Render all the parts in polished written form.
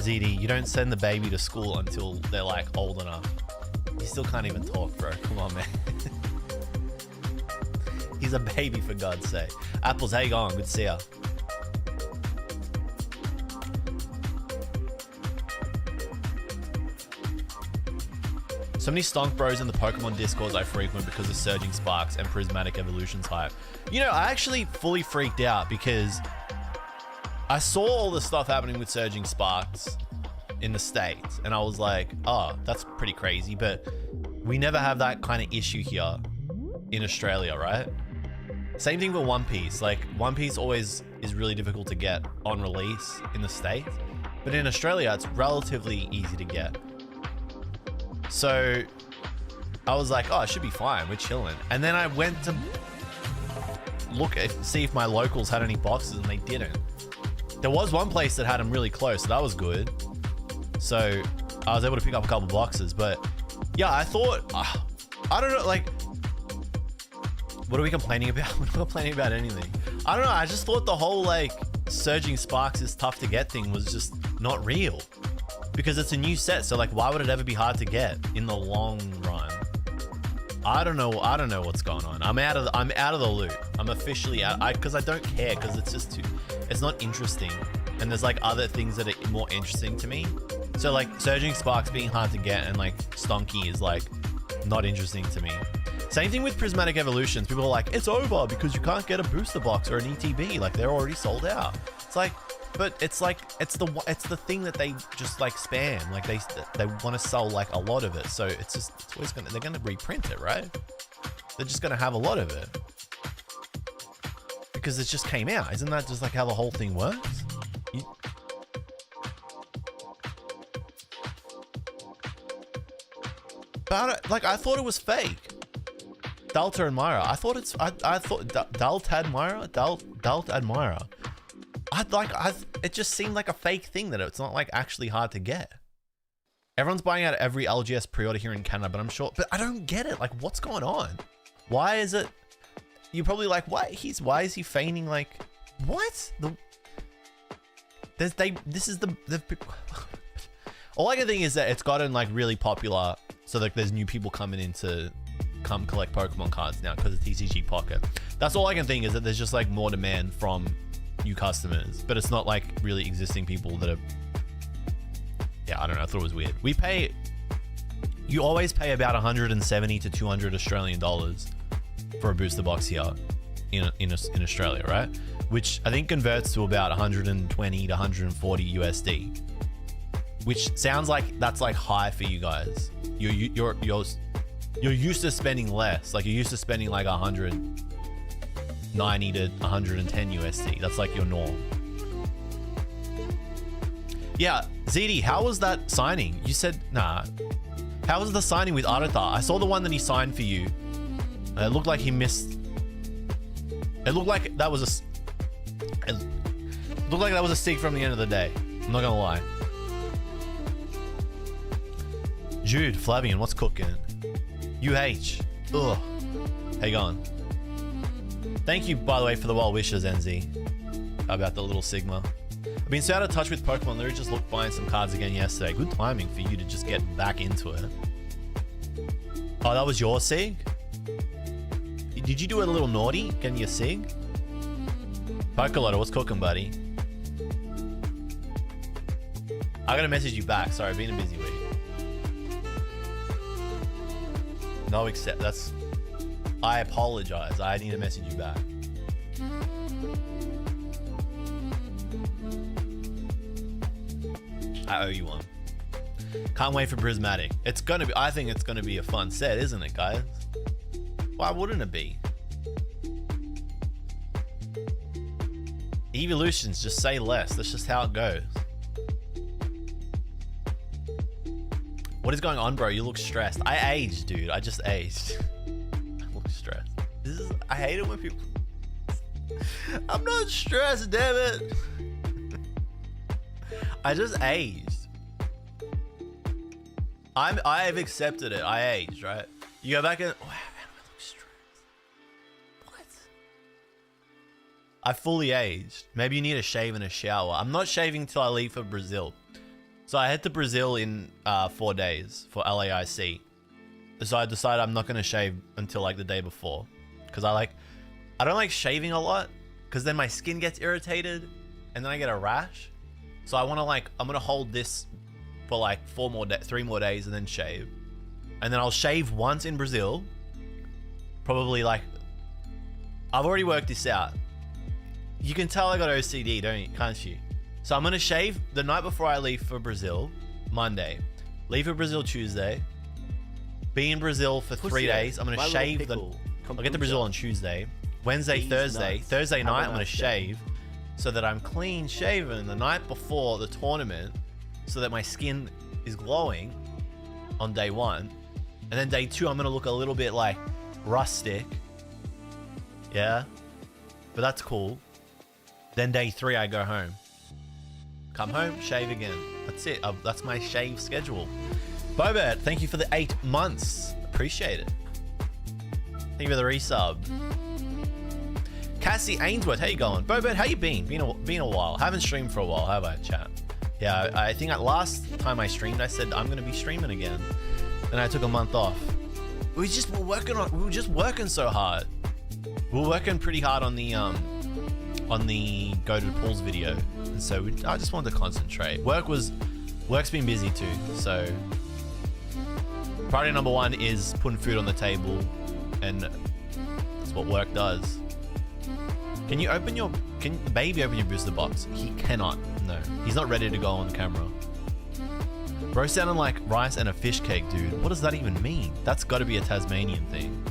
ZD, you don't send the baby to school until they're like old enough. You still can't even talk, bro. Come on, man. He's a baby, for God's sake. Apples, how you going? Good to see ya. So many stonk bros in the Pokemon Discords I frequent because of Surging Sparks and Prismatic Evolutions hype. You know, I actually fully freaked out because I saw all the stuff happening with Surging Sparks in the States, and I was like, oh, that's pretty crazy, but we never have that kind of issue here in Australia, right? Same thing with One Piece. Like, One Piece always is really difficult to get on release in the States, but in Australia, it's relatively easy to get. So I was like, oh, it should be fine. We're chilling. And then I went to see if my locals had any boxes, and they didn't. There was one place that had them really close, so that was good. So I was able to pick up a couple boxes, but yeah, I thought, I don't know, like, what are we complaining about? We're not complaining about anything. I don't know. I just thought the whole like Surging Sparks is tough to get thing was just not real, because it's a new set. So like, why would it ever be hard to get in the long run? I don't know. I don't know what's going on. I'm out of the loop. I'm officially out. Because I don't care, because it's just it's not interesting. And there's like other things that are more interesting to me. So like Surging Sparks being hard to get and like Stonky is like not interesting to me. Same thing with Prismatic Evolutions. People are like, it's over because you can't get a booster box or an ETB. Like, they're already sold out. It's like, but it's like, it's the thing that they just like spam. Like they want to sell like a lot of it. So it's always they're gonna reprint it, right? They're just gonna have a lot of it because it just came out. Isn't that just like how the whole thing works? But like, I thought it was fake. Delta Admira. I thought Dalt Admira. It just seemed like a fake thing, that it's not like actually hard to get. Everyone's buying out every LGS pre-order here in Canada, but I'm sure, but I don't get it. Like, what's going on? Why is it? You're probably like, why is he feigning? Like, what? All I can think is that it's gotten like really popular. So like there's new people coming in to come collect Pokemon cards now because of TCG Pocket. That's all I can think, is that there's just like more demand from new customers, but it's not like really existing people that are, yeah, I don't know. I thought it was weird. You always pay about 170 to 200 Australian dollars for a booster box here in Australia, right? Which I think converts to about 120 to 140 USD, which sounds like that's like high for you guys. You're used to spending less. Like, you're used to spending like 190 to 110 USD. That's like your norm. Yeah, ZD, how was that signing? You said, nah. How was the signing with Arata? I saw the one that he signed for you. It looked like he missed. It looked like that was a stick from the end of the day. I'm not gonna lie. Jude, Flavian, what's cooking? UH. Ugh. How you going? Thank you, by the way, for the well wishes, NZ. About the little Sigma. I've been so out of touch with Pokemon. Literally just looked buying some cards again yesterday. Good timing for you to just get back into it. Oh, that was your Sig? Did you do it a little naughty, getting your Sig? Pokoloto, what's cooking, buddy? I gotta message you back. Sorry, been a busy week. No, accept. That's. I apologize. I need to message you back. I owe you one. Can't wait for Prismatic. It's gonna be. I think it's gonna be a fun set, isn't it, guys? Why wouldn't it be? Evolutions, just say less. That's just how it goes. What is going on, bro? You look stressed. I aged, dude. I just aged. I look stressed. I hate it when people... I'm not stressed, damn it. I just aged. I've accepted it. I aged, right? You go back and... Wow, man, I look stressed. What? I fully aged. Maybe you need a shave and a shower. I'm not shaving till I leave for Brazil. So I head to Brazil in 4 days for LAIC. So I decided I'm not going to shave until like the day before. Because I don't like shaving a lot. Because then my skin gets irritated. And then I get a rash. So I want to I'm going to hold this for like 3 more days and then shave. And then I'll shave once in Brazil. Probably like, I've already worked this out. You can tell I got OCD, can't you? So I'm going to shave the night before I leave for Brazil, Monday. Leave for Brazil Tuesday. Be in Brazil for 3 days. I'm going to shave I'll get to Brazil on Tuesday. Wednesday, Thursday. Thursday night, I'm going to shave so that I'm clean shaven the night before the tournament so that my skin is glowing on day 1. And then day 2, I'm going to look a little bit like rustic. Yeah. But that's cool. Then day 3, I go home. Come home, shave again. That's it. That's my shave schedule. Bobert, thank you for the 8 months. Appreciate it. Thank you for the resub. Cassie Ainsworth, how you going? Bobert, how you been? Been a while. Haven't streamed for a while, have I, chat? Yeah, I think last time I streamed, I said I'm gonna be streaming again, and I took a month off. We were just working so hard. We were working pretty hard on the go to the pools video, and so I just wanted to concentrate. Work's been busy too, so priority number 1 is putting food on the table, and that's what work does. Can baby open your booster box? He cannot. No, he's not ready to go on camera. Bro sounded like rice and a fish cake, dude. What does that even mean? That's got to be a Tasmanian thing.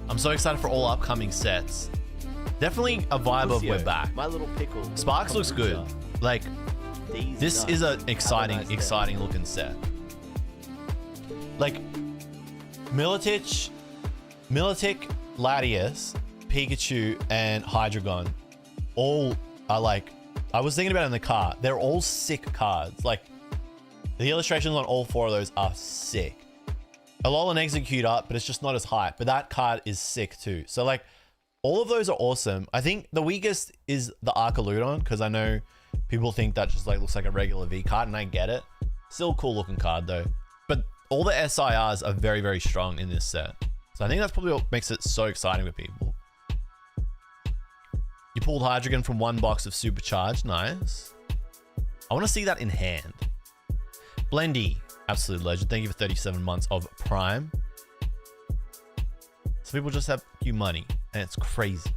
I'm so excited for all upcoming sets. Definitely a vibe of we're back. My little pickle. Sparks looks good. Like, this is an exciting looking set. Like, Milotic, Latias, Pikachu, and Hydreigon all are like, I was thinking about it in the car. They're all sick cards. Like, the illustrations on all 4 of those are sick. Alolan Executor, but it's just not as hype. But that card is sick too. So like, all of those are awesome. I think the weakest is the Archaludon, because I know people think that just like looks like a regular V card, and I get it. Still a cool looking card though. But all the SIRs are very, very strong in this set. So I think that's probably what makes it so exciting for people. You pulled Hydreigon from 1 box of Supercharged. Nice. I want to see that in hand. Blendy, absolute legend. Thank you for 37 months of Prime. Some people just have you money, and it's crazy.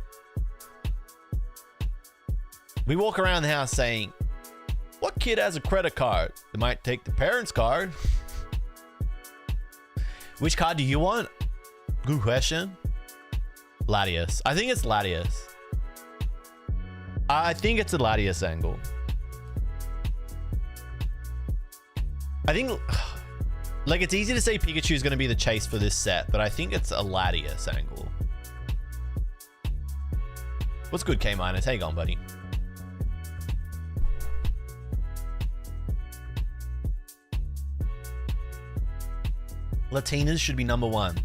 We walk around the house saying, what kid has a credit card? They might take the parents' card. Which card do you want? Good question. Latias. I think it's Latias. I think it's a Latias angle. I think, like, it's easy to say Pikachu is going to be the chase for this set, but I think it's a Latias angle. What's good, K-Minus? How you going, buddy? Latinas should be number 1.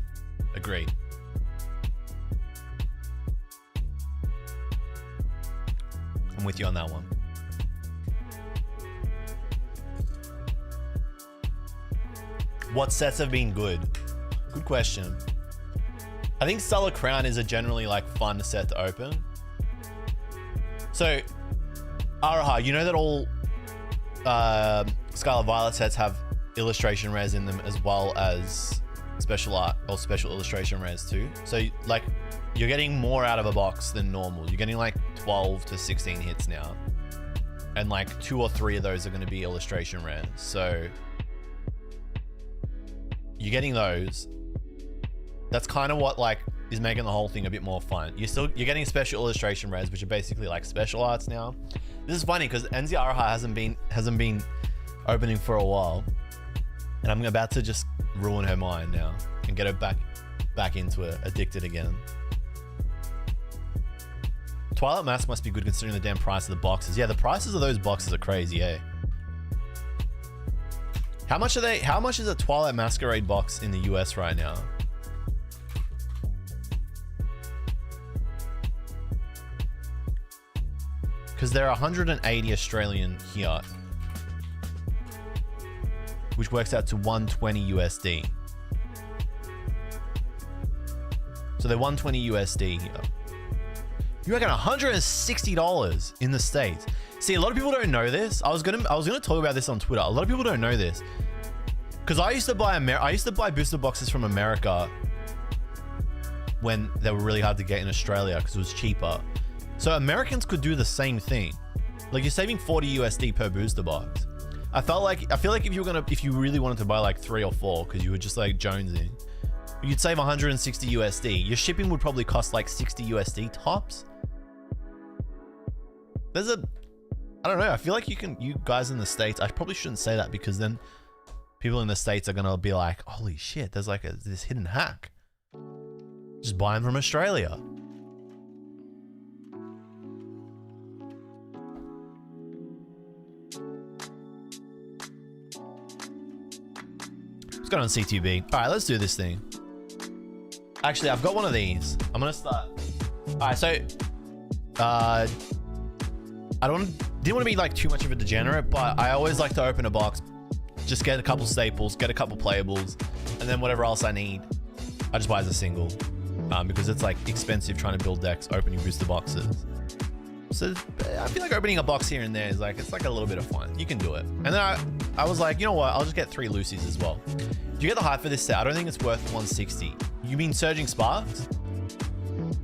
Agreed. I'm with you on that one. What sets have been good? Good question. I think Stellar Crown is a generally like fun set to open. So, Araha, you know that all Scarlet Violet sets have illustration rares in them as well as special art or special illustration rares too. So like, you're getting more out of a box than normal. You're getting like 12 to 16 hits now. And like 2 or 3 of those are going to be illustration rares. So you're getting those. That's kind of what like is making the whole thing a bit more fun. You're getting special illustration rares, which are basically like special arts now. This is funny because NZ Araha hasn't been opening for a while. And I'm about to just ruin her mind now and get her back into it, addicted again. Twilight Mask must be good considering the damn price of the boxes. Yeah, the prices of those boxes are crazy, eh? How much are they? How much is a Twilight Masquerade box in the US right now? Because they're 180 Australian here. which works out to 120 USD. So they're 120 USD here. You reckon $160 in the States? See, a lot of people don't know this. I was gonna talk about this on Twitter. A lot of people don't know this. Because I used to buy booster boxes from America when they were really hard to get in Australia because it was cheaper. So Americans could do the same thing. Like you're saving 40 USD per booster box. I feel like if you really wanted to buy like 3 or 4 because you were just like jonesing, you'd save 160 USD. Your shipping would probably cost like 60 USD tops. I don't know. I feel like you guys in the States, I probably shouldn't say that because then people in the States are going to be like, holy shit, there's like this hidden hack. Just buy them from Australia. Let's go on CTB. All right, let's do this thing. Actually, I've got one of these. I'm going to start. All right, so didn't want to be like too much of a degenerate, but I always like to open a box, just get a couple staples, get a couple playables, and then whatever else I need, I just buy as a single, because it's like expensive trying to build decks, opening booster boxes. So I feel like opening a box here and there is like, it's like a little bit of fun. You can do it. And then I was like, you know what? I'll just get 3 Lucy's as well. Do you get the hype for this set? I don't think it's worth 160. You mean Surging Sparks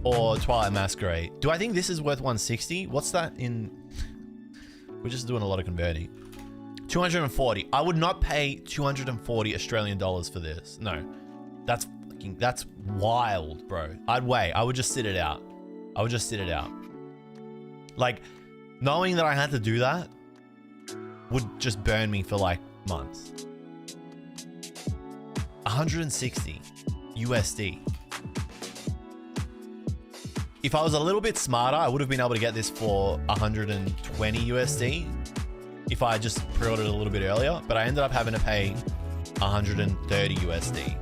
or Twilight Masquerade? Do I think this is worth 160? What's that in? We're just doing a lot of converting. 240. I would not pay 240 Australian dollars for this. No, that's wild, bro. I'd wait. I would just sit it out. Like, knowing that I had to do that would just burn me for like months. 160 USD. If I was a little bit smarter, I would have been able to get this for 120 USD if I just pre-ordered a little bit earlier, but I ended up having to pay 130 USD.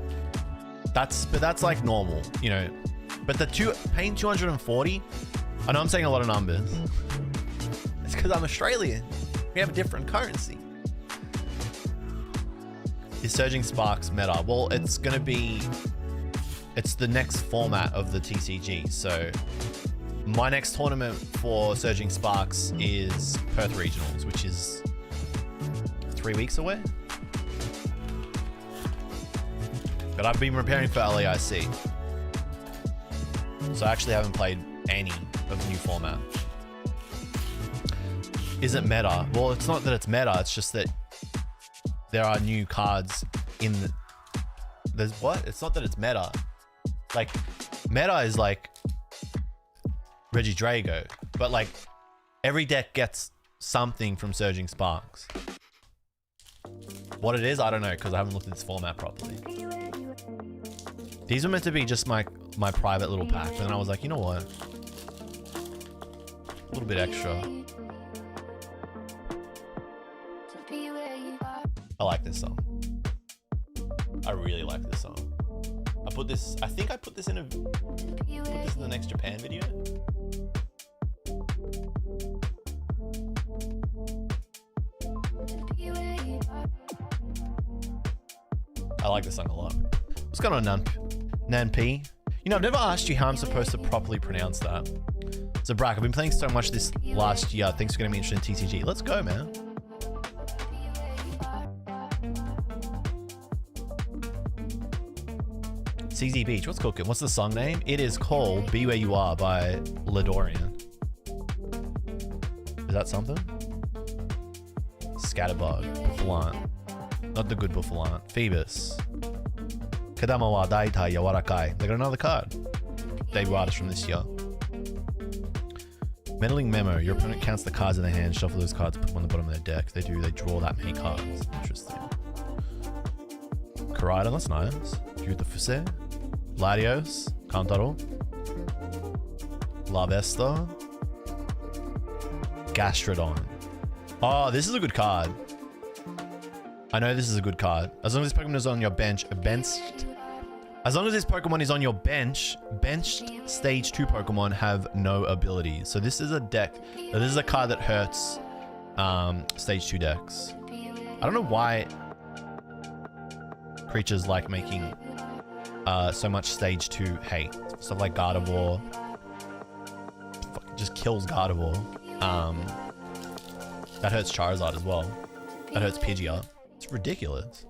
But that's like normal, you know. But paying 240, I know I'm saying a lot of numbers. It's because I'm Australian. We have a different currency. Is Surging Sparks meta? Well, it's the next format of the TCG. So my next tournament for Surging Sparks is Perth Regionals, which is 3 weeks away. But I've been preparing for LAIC. So I actually haven't played any of the new format. Is it meta? Well, it's not that it's meta, it's just that there are new cards in the... There's what? It's not that it's meta. Like, meta is like Reggie Drago, but like every deck gets something from Surging Sparks. What it is, I don't know, because I haven't looked at this format properly. These were meant to be just my private little pack, but then I was like, you know what? A little bit extra. I like this song. I really like this song. I think I put this in the next Japan video. I like this song a lot. What's going on, Nan-P? You know, I've never asked you how I'm supposed to properly pronounce that. So, Brack, I've been playing so much this last year. Thanks for getting me interested in TCG. Let's go, man. CZ Beach, what's cooking? What's the song name? It is called Be Where You Are by Ladorian. Is that something? Scatterbug, Buffalant. Not the good Buffalant. Phoebus. Kadama wa Daitai Yawarakai. They got another card. Debut artist from this year. Meddling Memo. Your opponent counts the cards in their hand, shuffle those cards, put them on the bottom of their deck. If they do, they draw that many cards. Interesting. Karaida, that's nice. Yuta Fuse. Latias. Kantaro. La Vesta. Gastrodon. Oh, this is a good card. I know this is a good card. As long as this Pokemon is on your bench, as long as this Pokemon is on your bench, benched stage 2 Pokemon have no abilities. So this is a deck. This is a card that hurts stage 2 decks. I don't know why creatures like making so much stage 2 hate. Stuff like Gardevoir. Just kills Gardevoir. That hurts Charizard as well. That hurts Pidgeot. It's ridiculous.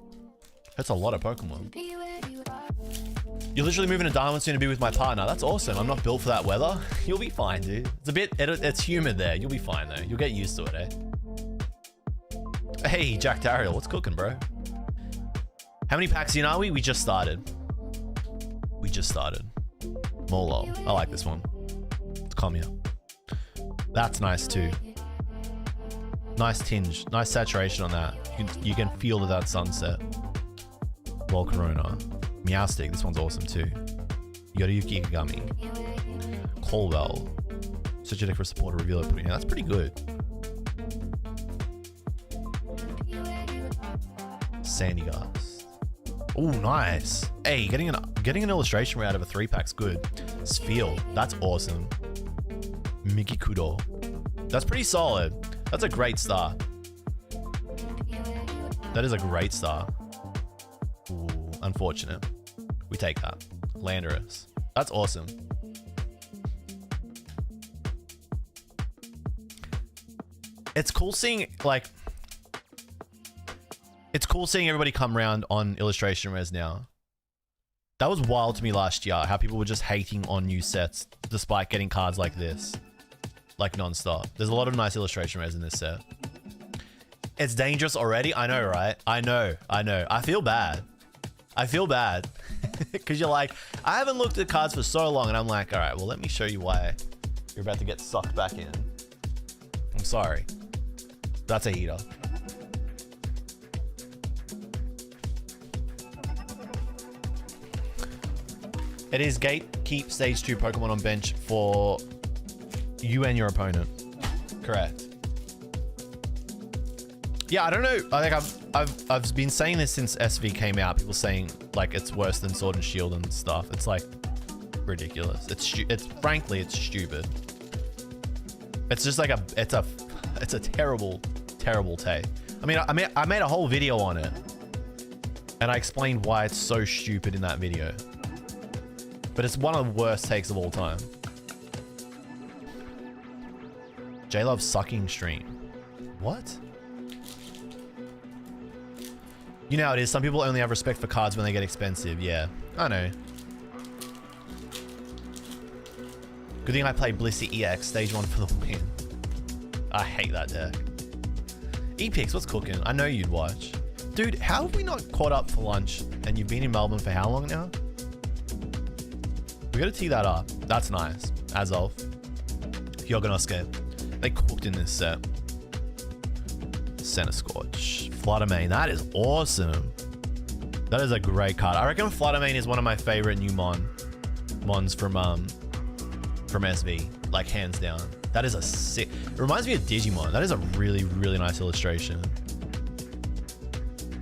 Hurts a lot of Pokemon. You're literally moving to Darwin soon to be with my partner. That's awesome. I'm not built for that weather. You'll be fine, dude. It's a bit, it's humid there. You'll be fine though. You'll get used to it, eh? Hey, Jack Dariel, what's cooking, bro? How many packs in are we? We just started. We just started. Molo. I like this one. It's Comia. That's nice too. Nice tinge. Nice saturation on that. You can feel that sunset. Volcarona. Meowstic. This one's awesome too. Yoriyuki Kagami. Colwell. Such a deck for supporter revealer putting in. That's pretty good. Sandy Gust. Oh, nice. Hey, getting an illustration right out of a 3-pack's good. Spheal. That's awesome. Mickey Kudo. That's pretty solid. That's a great start. That is a great start. Ooh, unfortunate. We take that. Landorus. That's awesome. It's cool seeing, like... It's cool seeing everybody come around on illustration res now. That was wild to me last year, how people were just hating on new sets despite getting cards like this. Like non-stop. There's a lot of nice illustration res in this set. It's dangerous already? I know, right? I know. I feel bad. I feel bad. Because you're like, I haven't looked at cards for so long, and I'm like, all right, well, let me show you why you're about to get sucked back in. I'm sorry. That's a heater. It is gatekeep stage 2 Pokemon on bench for you and your opponent. Correct. Yeah, I don't know. I think I've been saying this since SV came out. People saying like it's worse than Sword and Shield and stuff. It's like ridiculous. It's frankly it's stupid. It's just like it's a terrible take. I mean I made a whole video on it, and I explained why it's so stupid in that video. But it's one of the worst takes of all time. JLove sucking stream. What? You know how it is. Some people only have respect for cards when they get expensive. Yeah, I know. Good thing I played Blissey EX stage 1 for the win. I hate that deck. Epix, what's cooking? I know you'd watch. Dude, how have we not caught up for lunch? And you've been in Melbourne for how long now? We gotta tee that up. That's nice. Azov. Hyoganosuke. They cooked in this set. Center Scorch. Fluttermane. That is awesome. That is a great card. I reckon Fluttermane is one of my favorite new mons from SV. Like, hands down. That is a sick... It reminds me of Digimon. That is a really, really nice illustration.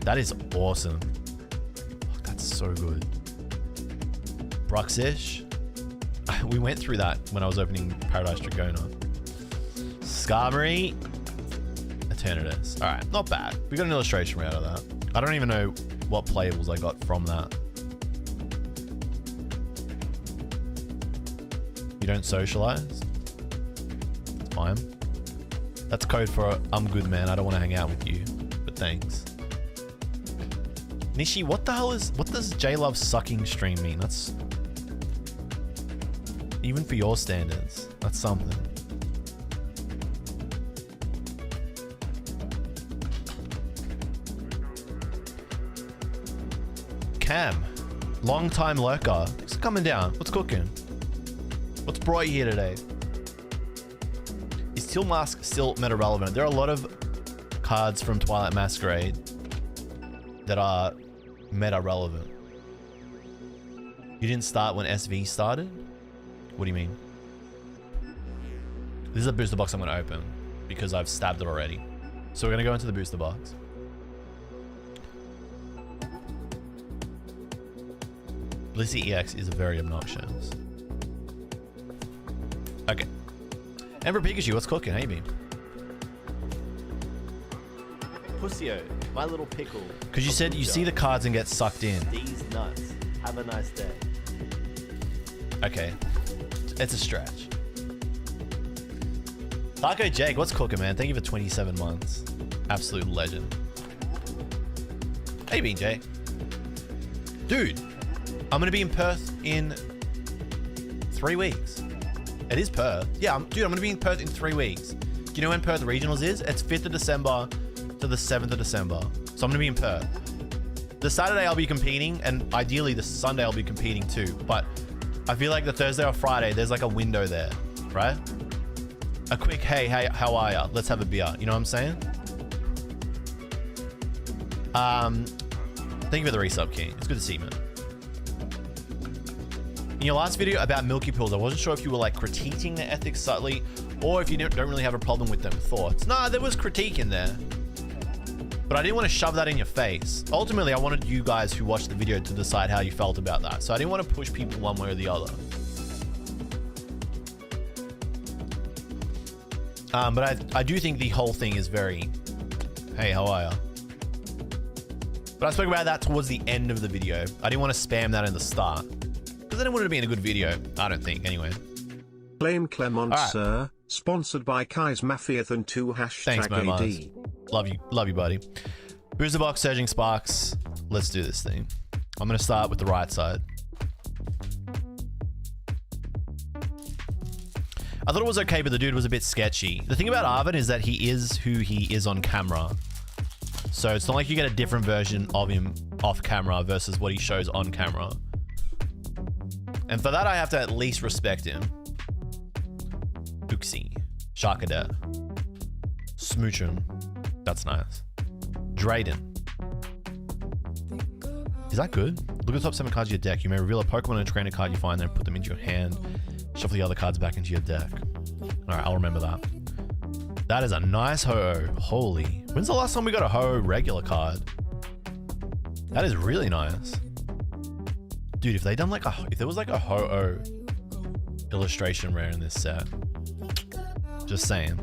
That is awesome. Fuck, that's so good. Bruxish. We went through that when I was opening Paradise Dragona. Skarmory. Eternatus. Alright, not bad. We got an illustration right out of that. I don't even know what playables I got from that. You don't socialize? It's fine. That's code for I'm good, man. I don't want to hang out with you. But thanks. Nishi, what does JLove sucking stream mean? That's... Even for your standards, that's something. Cam, long time lurker. Thanks for coming down. What's cooking? What's brought you here today? Is Teal Mask still meta relevant? There are a lot of cards from Twilight Masquerade that are meta relevant. You didn't start when SV started? What do you mean? This is a booster box I'm going to open because I've stabbed it already. So we're going to go into the booster box. Blissey EX is very obnoxious. Okay. Emperor Pikachu, what's cooking? How you been? Pussyo, my little pickle. Because you said you see the cards and get sucked in. These nuts. Have a nice day. Okay. It's a stretch. Taco Jake, what's cooking, man? Thank you for 27 months. Absolute legend. How you been, Jake? Dude, I'm going to be in Perth in 3 weeks. It is Perth. Yeah, dude, I'm going to be in Perth in 3 weeks. Do you know when Perth Regionals is? It's 5th of December to the 7th of December. So I'm going to be in Perth. The Saturday I'll be competing, and ideally the Sunday I'll be competing too. But I feel like the Thursday or Friday, there's like a window there, right? A quick, hey, how are ya? Let's have a beer. You know what I'm saying? Thank you for the resub, King. It's good to see you, man. In your last video about Milky Pills, I wasn't sure if you were like critiquing the ethics subtly or if you don't really have a problem with them. Thoughts? Nah, there was critique in there. But I didn't want to shove that in your face. Ultimately, I wanted you guys who watched the video to decide how you felt about that. So I didn't want to push people one way or the other. But I do think the whole thing is very, hey, how are ya? But I spoke about that towards the end of the video. I didn't want to spam that in the start. Because I didn't want it to be in a good video. I don't think, anyway. Blame Clement, right. sir. Sponsored by Kai's Mafiathan 2 #AD. Thanks, Momaz. Love you, buddy. Booster box, surging sparks. Let's do this thing. I'm going to start with the right side. I thought it was okay, but the dude was a bit sketchy. The thing about Arvin is that he is who he is on camera. So it's not like you get a different version of him off camera versus what he shows on camera. And for that, I have to at least respect him. Uxie. Sharkadet. Smoochum. That's nice. Drayden. Is that good? Look at the top 7 cards of your deck. You may reveal a Pokemon and a trainer card you find, then put them into your hand. Shuffle the other cards back into your deck. Alright, I'll remember that. That is a nice Ho-Oh. Holy. When's the last time we got a Ho-Oh regular card? That is really nice. Dude, if they done like if there was like a Ho-Oh illustration rare in this set. Just saying.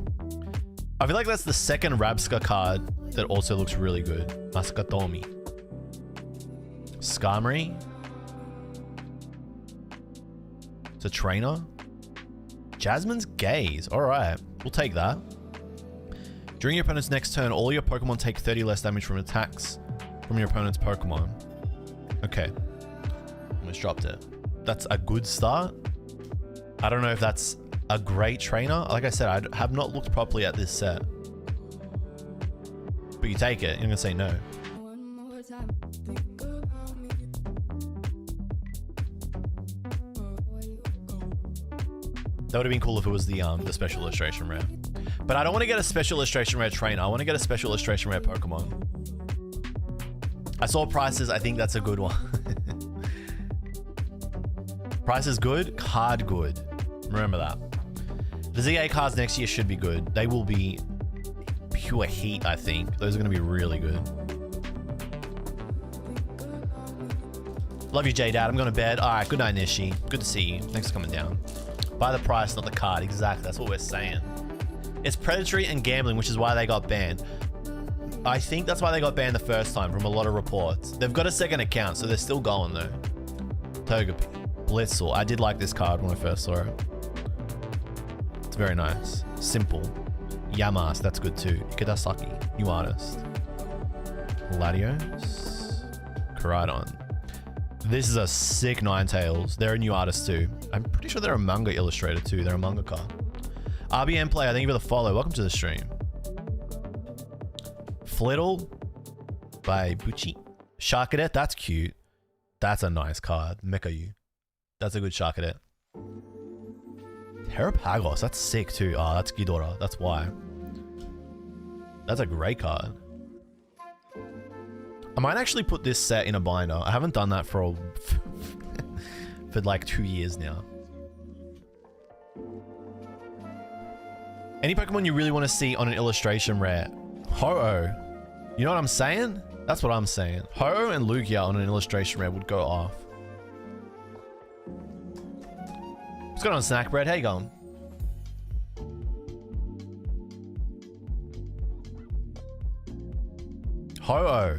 I feel like that's the second Rabska card that also looks really good. Mascatomi. Skarmory. It's a trainer. Jasmine's Gaze. Alright, we'll take that. During your opponent's next turn, all your Pokemon take 30 less damage from attacks from your opponent's Pokemon. Okay. Almost dropped it. That's a good start. I don't know if that's a great trainer. Like I said, I have not looked properly at this set. But you take it. You're going to say no. That would have been cool if it was the special illustration rare. But I don't want to get a special illustration rare trainer. I want to get a special illustration rare Pokemon. I saw prices. I think that's a good one. Price is good. Card good. Remember that. The ZA cards next year should be good. They will be pure heat, I think. Those are going to be really good. Love you, J-Dad. I'm going to bed. All right. Good night, Nishi. Good to see you. Thanks for coming down. Buy the price, not the card. Exactly. That's what we're saying. It's predatory and gambling, which is why they got banned. I think that's why they got banned the first time from a lot of reports. They've got a second account, so they're still going though. Togepi. Blitzel. I did like this card when I first saw it. It's very nice. Simple. Yamas. That's good too. Ikadasaki. New artist. Latios. Koraidon. This is a sick Ninetales. They're a new artist too. I'm pretty sure they're a manga illustrator too. They're a mangaka. RBM Player, thank you for the follow. Welcome to the stream. Flittle by Bucci. Sharkadet, that's cute. That's a nice card. Mekayu. That's a good Sharkadet. Terrapagos, that's sick too. Oh, that's Ghidorah. That's why. That's a great card. I might actually put this set in a binder. I haven't done that for for like 2 years now. Any Pokemon you really want to see on an illustration rare? Ho-Oh. You know what I'm saying? That's what I'm saying. Ho-Oh and Lugia on an illustration rare would go off. What's going on, Snack Bread? How you going? Ho-Oh.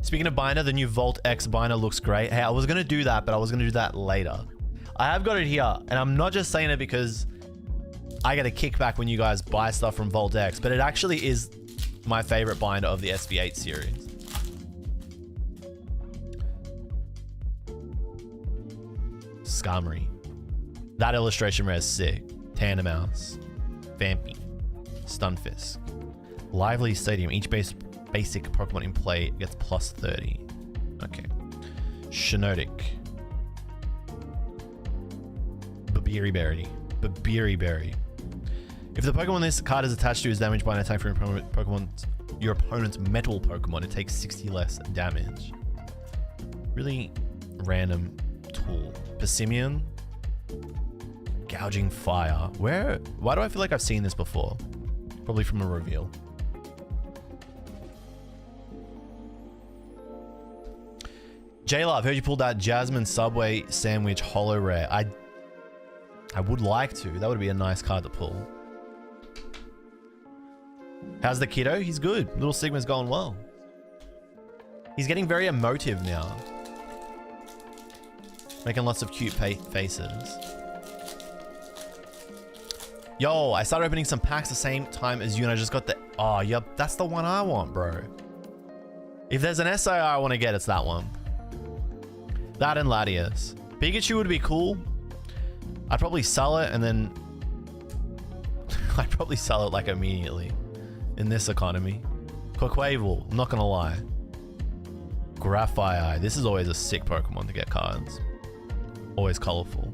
Speaking of binder, the new Volt X binder looks great. Hey, I was going to do that, but I was going to do that later. I have got it here, and I'm not just saying it because I get a kickback when you guys buy stuff from Volt X, but it actually is my favorite binder of the SV8 series. Skarmory. That illustration rare is sick. Tandemaus. Vampy. Stunfisk. Lively Stadium. Each basic Pokemon in play gets plus 30. Okay. Shiinotic. Babiri Berry. If the Pokemon this card is attached to is damaged by an attack from your opponent's metal Pokemon, it takes 60 less damage. Really random tool. Persimmon. Gouging Fire. Why do I feel like I've seen this before? Probably from a reveal. JLove, heard you pulled that Jasmine Subway Sandwich Holo Rare. I would like to. That would be a nice card to pull. How's the kiddo? He's good. Little Sigma's going well. He's getting very emotive now. Making lots of cute faces. Yo, I started opening some packs the same time as you and I just got the... Oh, yep, that's the one I want, bro. If there's an SAR I want to get, it's that one. That and Latias. Pikachu would be cool. I'd probably sell it and then... I'd probably sell it like immediately. In this economy. Quaquaval, I'm not gonna lie. Graphite. This is always a sick Pokemon to get cards. Always colorful.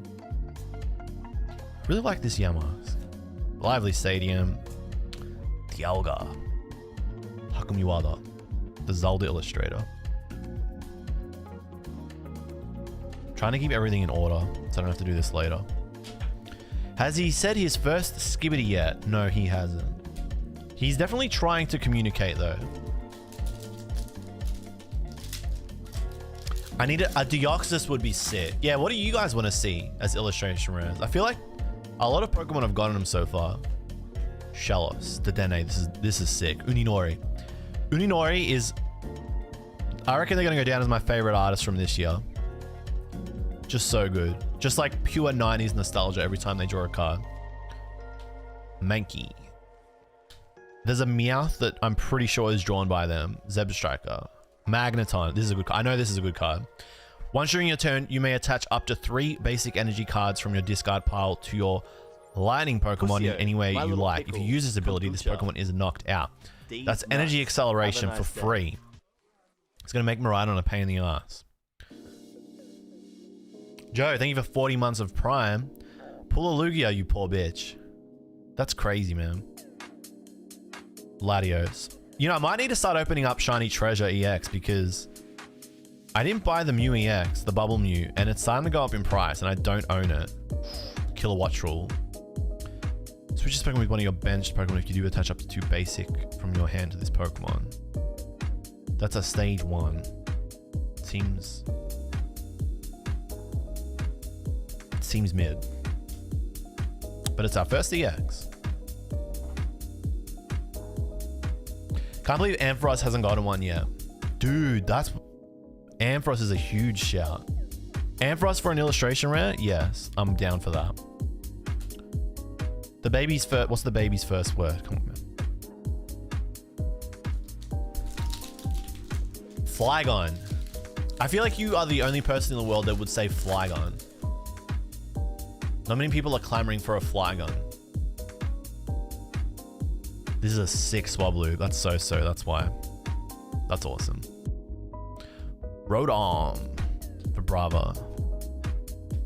Really like this Yamask. Lively Stadium. Dialga. Hakumiwada. The Zelda illustrator. Trying to keep everything in order so I don't have to do this later. Has he said his first Skibidi yet? No, he hasn't. He's definitely trying to communicate though. I need a Deoxys would be sick. Yeah, what do you guys want to see as illustration rares? I feel like a lot of Pokemon have gotten them so far. Shellos, Dedenne, this is sick. Uninori. Uninori is... I reckon they're going to go down as my favorite artist from this year. Just so good. Just like pure 90s nostalgia every time they draw a card. Mankey. There's a Meowth that I'm pretty sure is drawn by them. Zebstriker. Magneton. This is a good card. I know this is a good card. Once during your turn, you may attach up to 3 basic energy cards from your discard pile to your lightning Pokemon in any way you like. If you use this ability, this Pokemon is knocked out. That's energy acceleration for free. It's going to make Miraidon a pain in the ass. Joe, thank you for 40 months of Prime. Pull a Lugia, you poor bitch. That's crazy, man. Latios. You know, I might need to start opening up Shiny Treasure EX because I didn't buy the Mew EX, the Bubble Mew, and it's starting to go up in price and I don't own it. Kilowatt rule. Switch this Pokemon with one of your benched Pokemon if you do attach up to 2 basic from your hand to this Pokemon. That's a stage 1. Seems mid. But it's our first EX. Can't believe Ampharos hasn't gotten one yet. Dude, Ampharos is a huge shout. Ampharos for an illustration rare? Yes, I'm down for that. The baby's first... What's the baby's first word? Come on, man. Flygon. I feel like you are the only person in the world that would say Flygon. Not many people are clamoring for a Flygon. This is a sick Swablu. That's so. That's why. That's awesome. Rodon for Brava.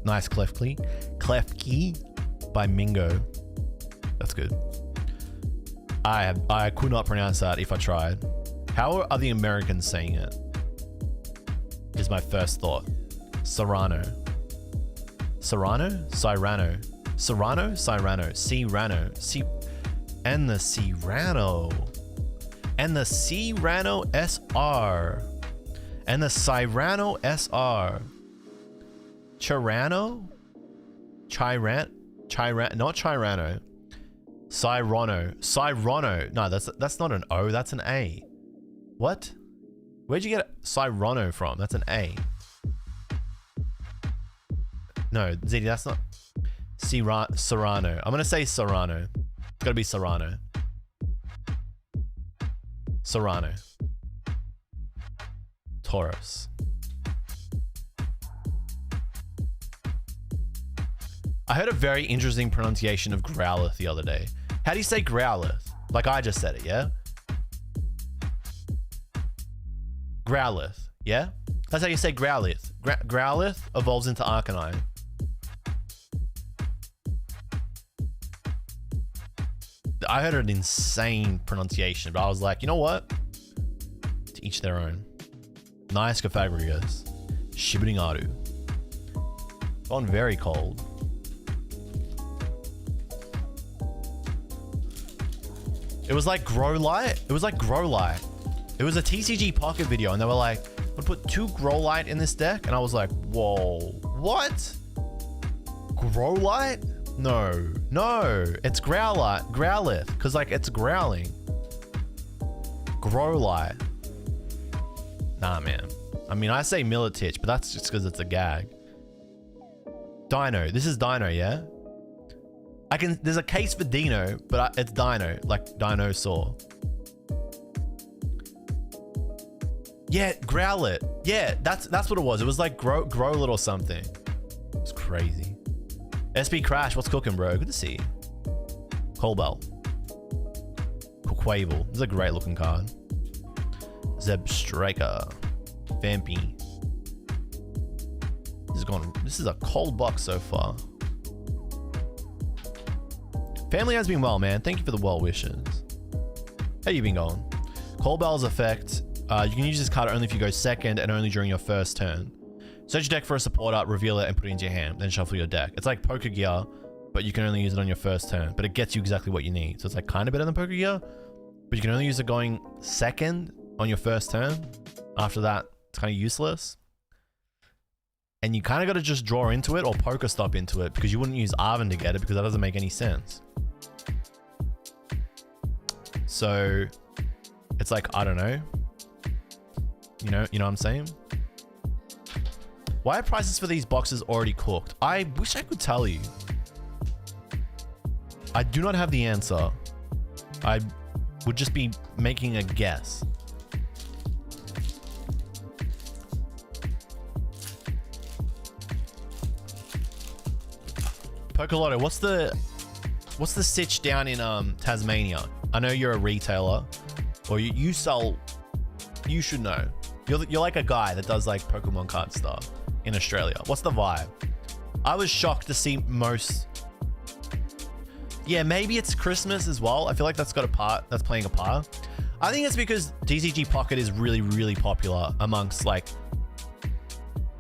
Nice Klefki. Klefki by Mingo. That's good. I could not pronounce that if I tried. How are the Americans saying it? Is my first thought. Serrano. Serrano? Cyrano. Serrano? Cyrano. Cyrano. And the Cyrano. And the Cyrano SR. And the Cyrano SR. Chirano? Not Chirano. Cyrono. No, that's not an O, that's an A. What? Where'd you get Cyrano from? That's an A. No, ZD, that's not... Serrano. I'm gonna say Serrano. It's gotta be Serrano. Serrano. Taurus. I heard a very interesting pronunciation of Growlithe the other day. How do you say Growlithe? Like I just said it, yeah? Growlithe, yeah? That's how you say Growlithe. Growlithe evolves into Arcanine. I heard an insane pronunciation, but I was like, you know what? To each their own. Nice Pythagoras. Shibinaru. Gone very cold. It was like Growlite. It was like Growlite. It was a TCG Pocket video, and they were like, "We'll put 2 Growlite in this deck," and I was like, "Whoa, what? Growlite? No, no, it's Growlithe, because like it's growling. Growlite. Nah, man. I mean, I say Milotic, but that's just because it's a gag. Dino. This is Dino, yeah? There's a case for Dino, but it's Dino, like dinosaur. Yeah, Growlithe. Yeah, that's what it was. It was like Growlithe or something. It's crazy. SP Crash, what's cooking, bro? Good to see you. Colbell. Quavel. This is a great looking card. Zeb Striker. Vampy. This is a cold box so far. Family has been well, man. Thank you for the well wishes. How you been going? Colbell's effect. You can use this card only if you go second and only during your first turn. Search your deck for a supporter, reveal it, and put it into your hand. Then shuffle your deck. It's like Poker Gear, but you can only use it on your first turn. But it gets you exactly what you need. So it's like kind of better than Poker Gear, but you can only use it going second on your first turn. After that, it's kind of useless. And you kind of got to just draw into it or Poker Stop into it, because you wouldn't use Arven to get it, because that doesn't make any sense. So it's like, I don't know. You know what I'm saying? Why are prices for these boxes already cooked? I wish I could tell you. I do not have the answer. I would just be making a guess. Pokelotto, what's the sitch down in Tasmania? I know you're a retailer, or you sell. You should know. You're like a guy that does like Pokemon card stuff in Australia. What's the vibe? I was shocked to see most. Yeah, maybe it's Christmas as well. I feel like that's playing a part. I think it's because TCG Pocket is really, really popular amongst like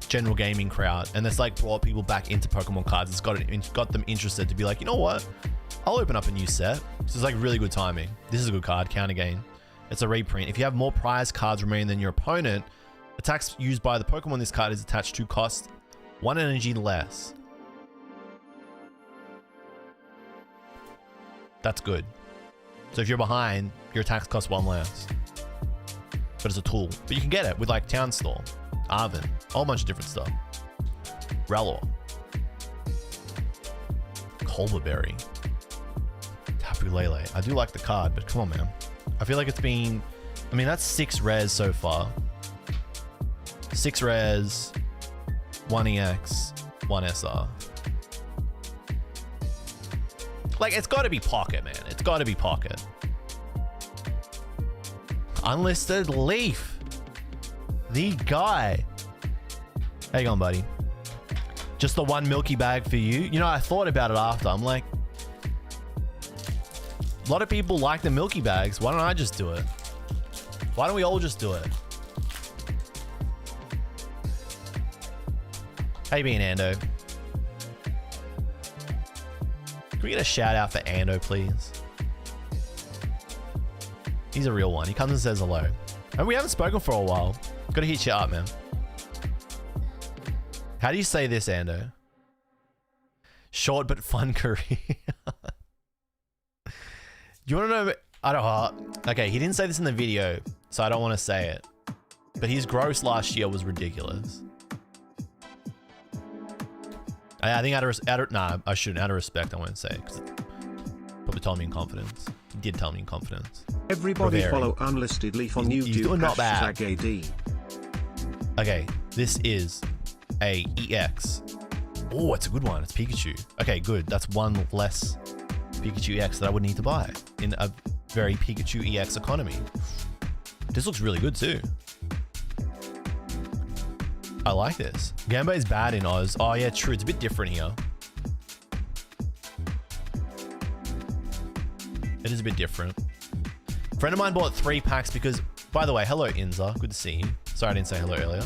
general gaming crowd, and it's like brought people back into Pokemon cards. It's got them interested to be like, you know what? I'll open up a new set. This is like really good timing. This is a good card. Counter Gain. It's a reprint. If you have more prize cards remaining than your opponent, attacks used by the Pokemon this card is attached to cost 1 energy less. That's good. So if you're behind, your attacks cost 1 less. But it's a tool. But you can get it with like Town Storm, Arven, a whole bunch of different stuff. Ralor. Colberberry. Tapu Lele. I do like the card, but come on, man. I feel like it's been... I mean, that's 6 rares so far. 6 rares, 1 EX, 1 SR. Like, it's got to be Pocket, man. It's got to be Pocket. Unlisted Leaf. The guy. How you going, buddy? Just the 1 Milky Bag for you? You know, I thought about it after. I'm like... A lot of people like the Milky Bags. Why don't I just do it? Why don't we all just do it? How you being, Ando? Can we get a shout out for Ando, please? He's a real one. He comes and says hello. And we haven't spoken for a while. Gotta hit you up, man. How do you say this, Ando? Short but fun career. You want to know? I don't know. Okay, he didn't say this in the video, so I don't want to say it. But his gross last year was ridiculous. I think nah, I shouldn't. Out of respect, I won't say it, because probably told me in confidence. He did tell me in confidence. Everybody follow Unlisted Leaf on YouTube. Doing not bad. AD. Okay, this is a EX. Oh, it's a good one. It's Pikachu. Okay, good. That's one less Pikachu EX that I would need to buy in a very Pikachu EX economy. This looks really good too. I like this. Game Boy is bad in Oz. Oh yeah, true. It's a bit different here. It is a bit different. A friend of mine bought 3 packs because, by the way, hello Inza. Good to see you. Sorry I didn't say hello earlier.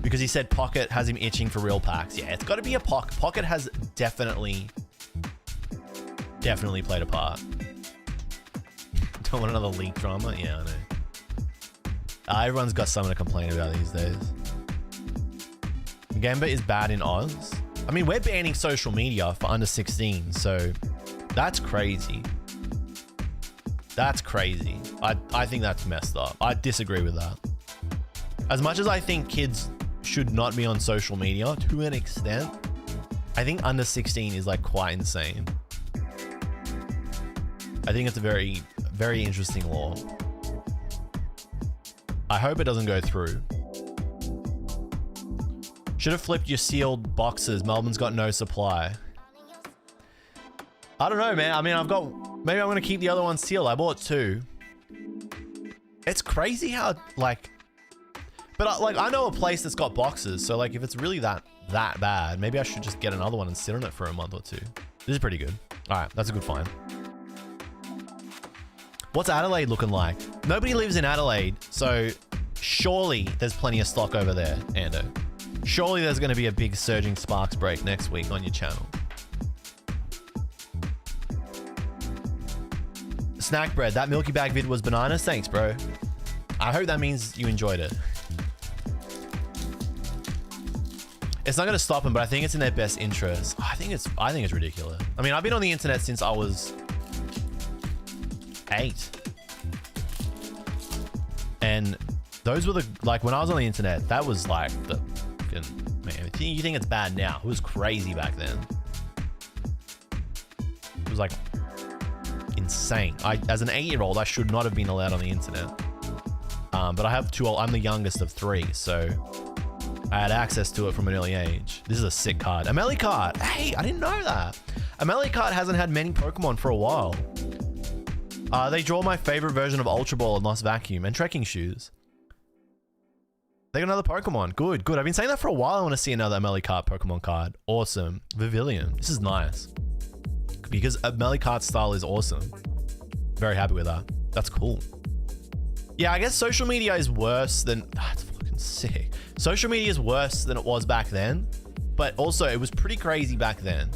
Because he said Pocket has him itching for real packs. Yeah, it's got to be a Pocket. Pocket has definitely played a part. Don't want another leak drama? Yeah, I know. Everyone's got something to complain about these days. Gamba is bad in Oz. I mean, we're banning social media for under 16, so that's crazy. That's crazy. I think that's messed up. I disagree with that. As much as I think kids should not be on social media to an extent, I think under 16 is like quite insane. I think it's a very, very interesting law. I hope it doesn't go through. Should have flipped your sealed boxes. Melbourne's got no supply. I don't know, man. I mean, maybe I'm going to keep the other one sealed. I bought 2. It's crazy how, like, but I know a place that's got boxes. So like, if it's really that bad, maybe I should just get another one and sit on it for a month or 2. This is pretty good. All right. That's a good find. What's Adelaide looking like? Nobody lives in Adelaide. So surely there's plenty of stock over there, Ando. Surely there's going to be a big surging Sparks break next week on your channel. Snack bread. That Milky Bag vid was bananas. Thanks, bro. I hope that means you enjoyed it. It's not going to stop them, but I think it's in their best interest. I think it's ridiculous. I mean, I've been on the internet since I was 8. And those were like, when I was on the internet, that was like the man, you think it's bad now. It was crazy back then. It was like insane. As an 8-year-old, I should not have been allowed on the internet. But I have 2. I'm the youngest of 3, so I had access to it from an early age. This is a sick card. Amelicard. Hey, I didn't know that. Amelicard hasn't had many Pokemon for a while. They draw my favorite version of Ultra Ball and Lost Vacuum and trekking shoes. They got another Pokemon. Good, good. I've been saying that for a while. I want to see another Amelicard Pokemon card. Awesome. Vivillon. This is nice. Because Amelicard's style is awesome. Very happy with that. That's cool. Yeah, I guess social media is worse than... That's fucking sick. Social media is worse than it was back then. But also, it was pretty crazy back then.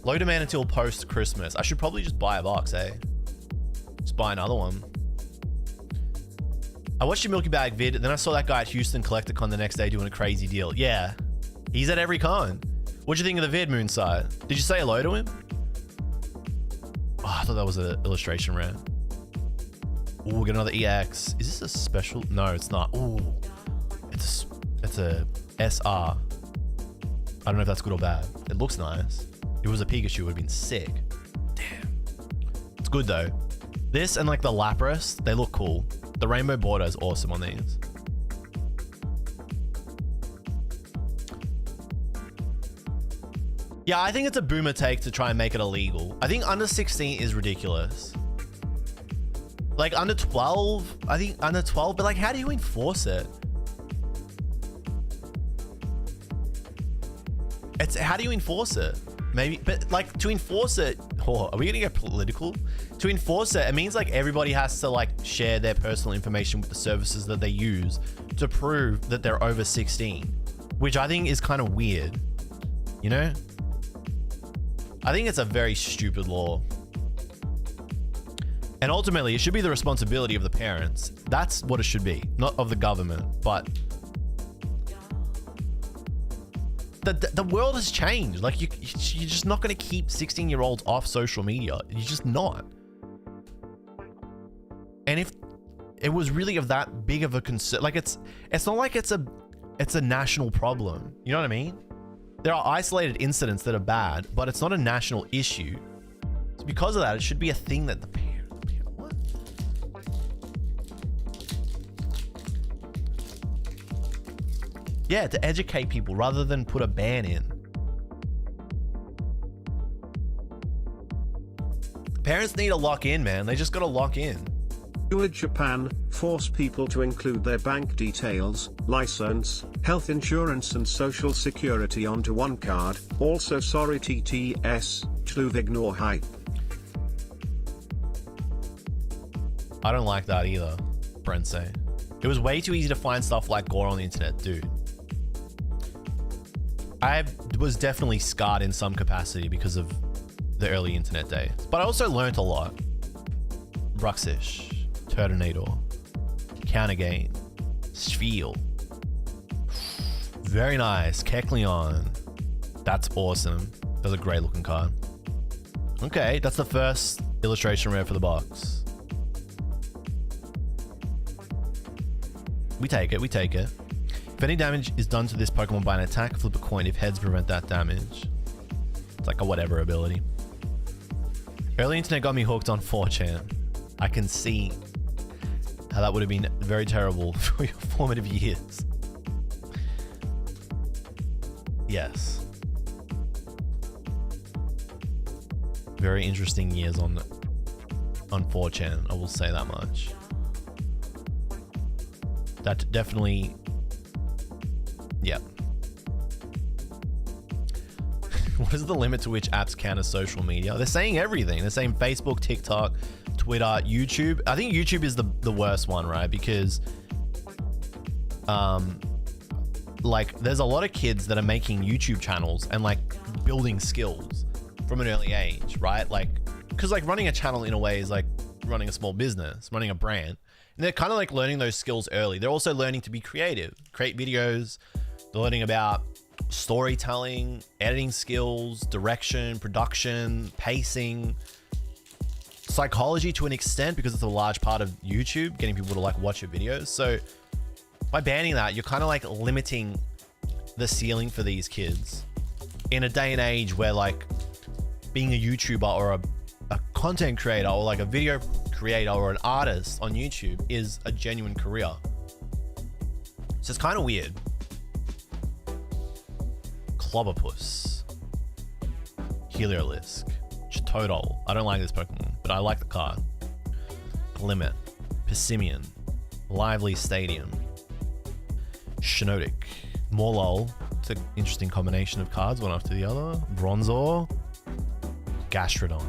Low demand until post-Christmas. I should probably just buy a box, eh? Just buy another one. I watched your Milky Bag vid, and then I saw that guy at Houston Collecticon the next day doing a crazy deal. Yeah, he's at every con. What'd you think of the vid, Moonside? Did you say hello to him? Oh, I thought that was an illustration rant. Ooh, we got another EX. Is this a special? No, it's not. Ooh, it's a SR. I don't know if that's good or bad. It looks nice. If it was a Pikachu, it would have been sick. Damn. It's good though. This and like the Lapras, they look cool. The rainbow border is awesome on these. Yeah, I think it's a boomer take to try and make it illegal. I think under 16 is ridiculous. Like under 12, I think under 12, but like how do you enforce it? How do you enforce it? Maybe, but like to enforce it, oh, are we gonna get political? To enforce it, it means like everybody has to like share their personal information with the services that they use to prove that they're over 16, which I think is kind of weird, you know? I think it's a very stupid law. And ultimately, it should be the responsibility of the parents. That's what it should be, not of the government, but the world has changed. Like you're just not going to keep 16-year-olds off social media. You're just not. And if it was really of that big of a concern. Like it's not like it's a national problem. You know what I mean? There are isolated incidents that are bad, but it's not a national issue. So because of that, it should be a thing that the parent, what? Yeah, to educate people rather than put a ban in. Parents need to lock in, man. They just gotta lock in. In Japan, force people to include their bank details, license, health insurance and social security onto one card. Also sorry TTS, okJLUV ignore hype. I don't like that either, Brent say. It was way too easy to find stuff like gore on the internet, dude. I was definitely scarred in some capacity because of the early internet days. But I also learned a lot. Bruxish, Turtonator, Countergame, Spiel. Very nice. Kekleon. That's awesome. That's a great looking card. Okay, that's the first illustration rare for the box. We take it, we take it. If any damage is done to this Pokemon by an attack, flip a coin. If heads, prevent that damage. It's like a whatever ability. Early internet got me hooked on 4chan. I can see how that would have been very terrible for your formative years. Yes. Very interesting years on 4chan, I will say that much. That definitely, yeah. What is the limit to which apps count as social media? They're saying everything. They're saying Facebook, TikTok, Twitter, YouTube. I think YouTube is the worst one, right? Because like there's a lot of kids that are making YouTube channels and like building skills from an early age, right? Like, because like running a channel in a way is like running a small business, running a brand. And they're kind of like learning those skills early. They're also learning to be creative, create videos. They're learning about storytelling, editing skills, direction, production, pacing, psychology to an extent, because it's a large part of YouTube, getting people to like watch your videos. So by banning that, you're kind of like limiting the ceiling for these kids in a day and age where like being a YouTuber or a content creator or like a video creator or an artist on YouTube is a genuine career. So it's kind of weird. Clobberpuss, Heliolisk, Chitodol. I don't like this Pokemon, but I like the card. Limit, Pissimian, Lively Stadium, Shinotic, Morlul. It's an interesting combination of cards, one after the other. Bronzor, Gastrodon.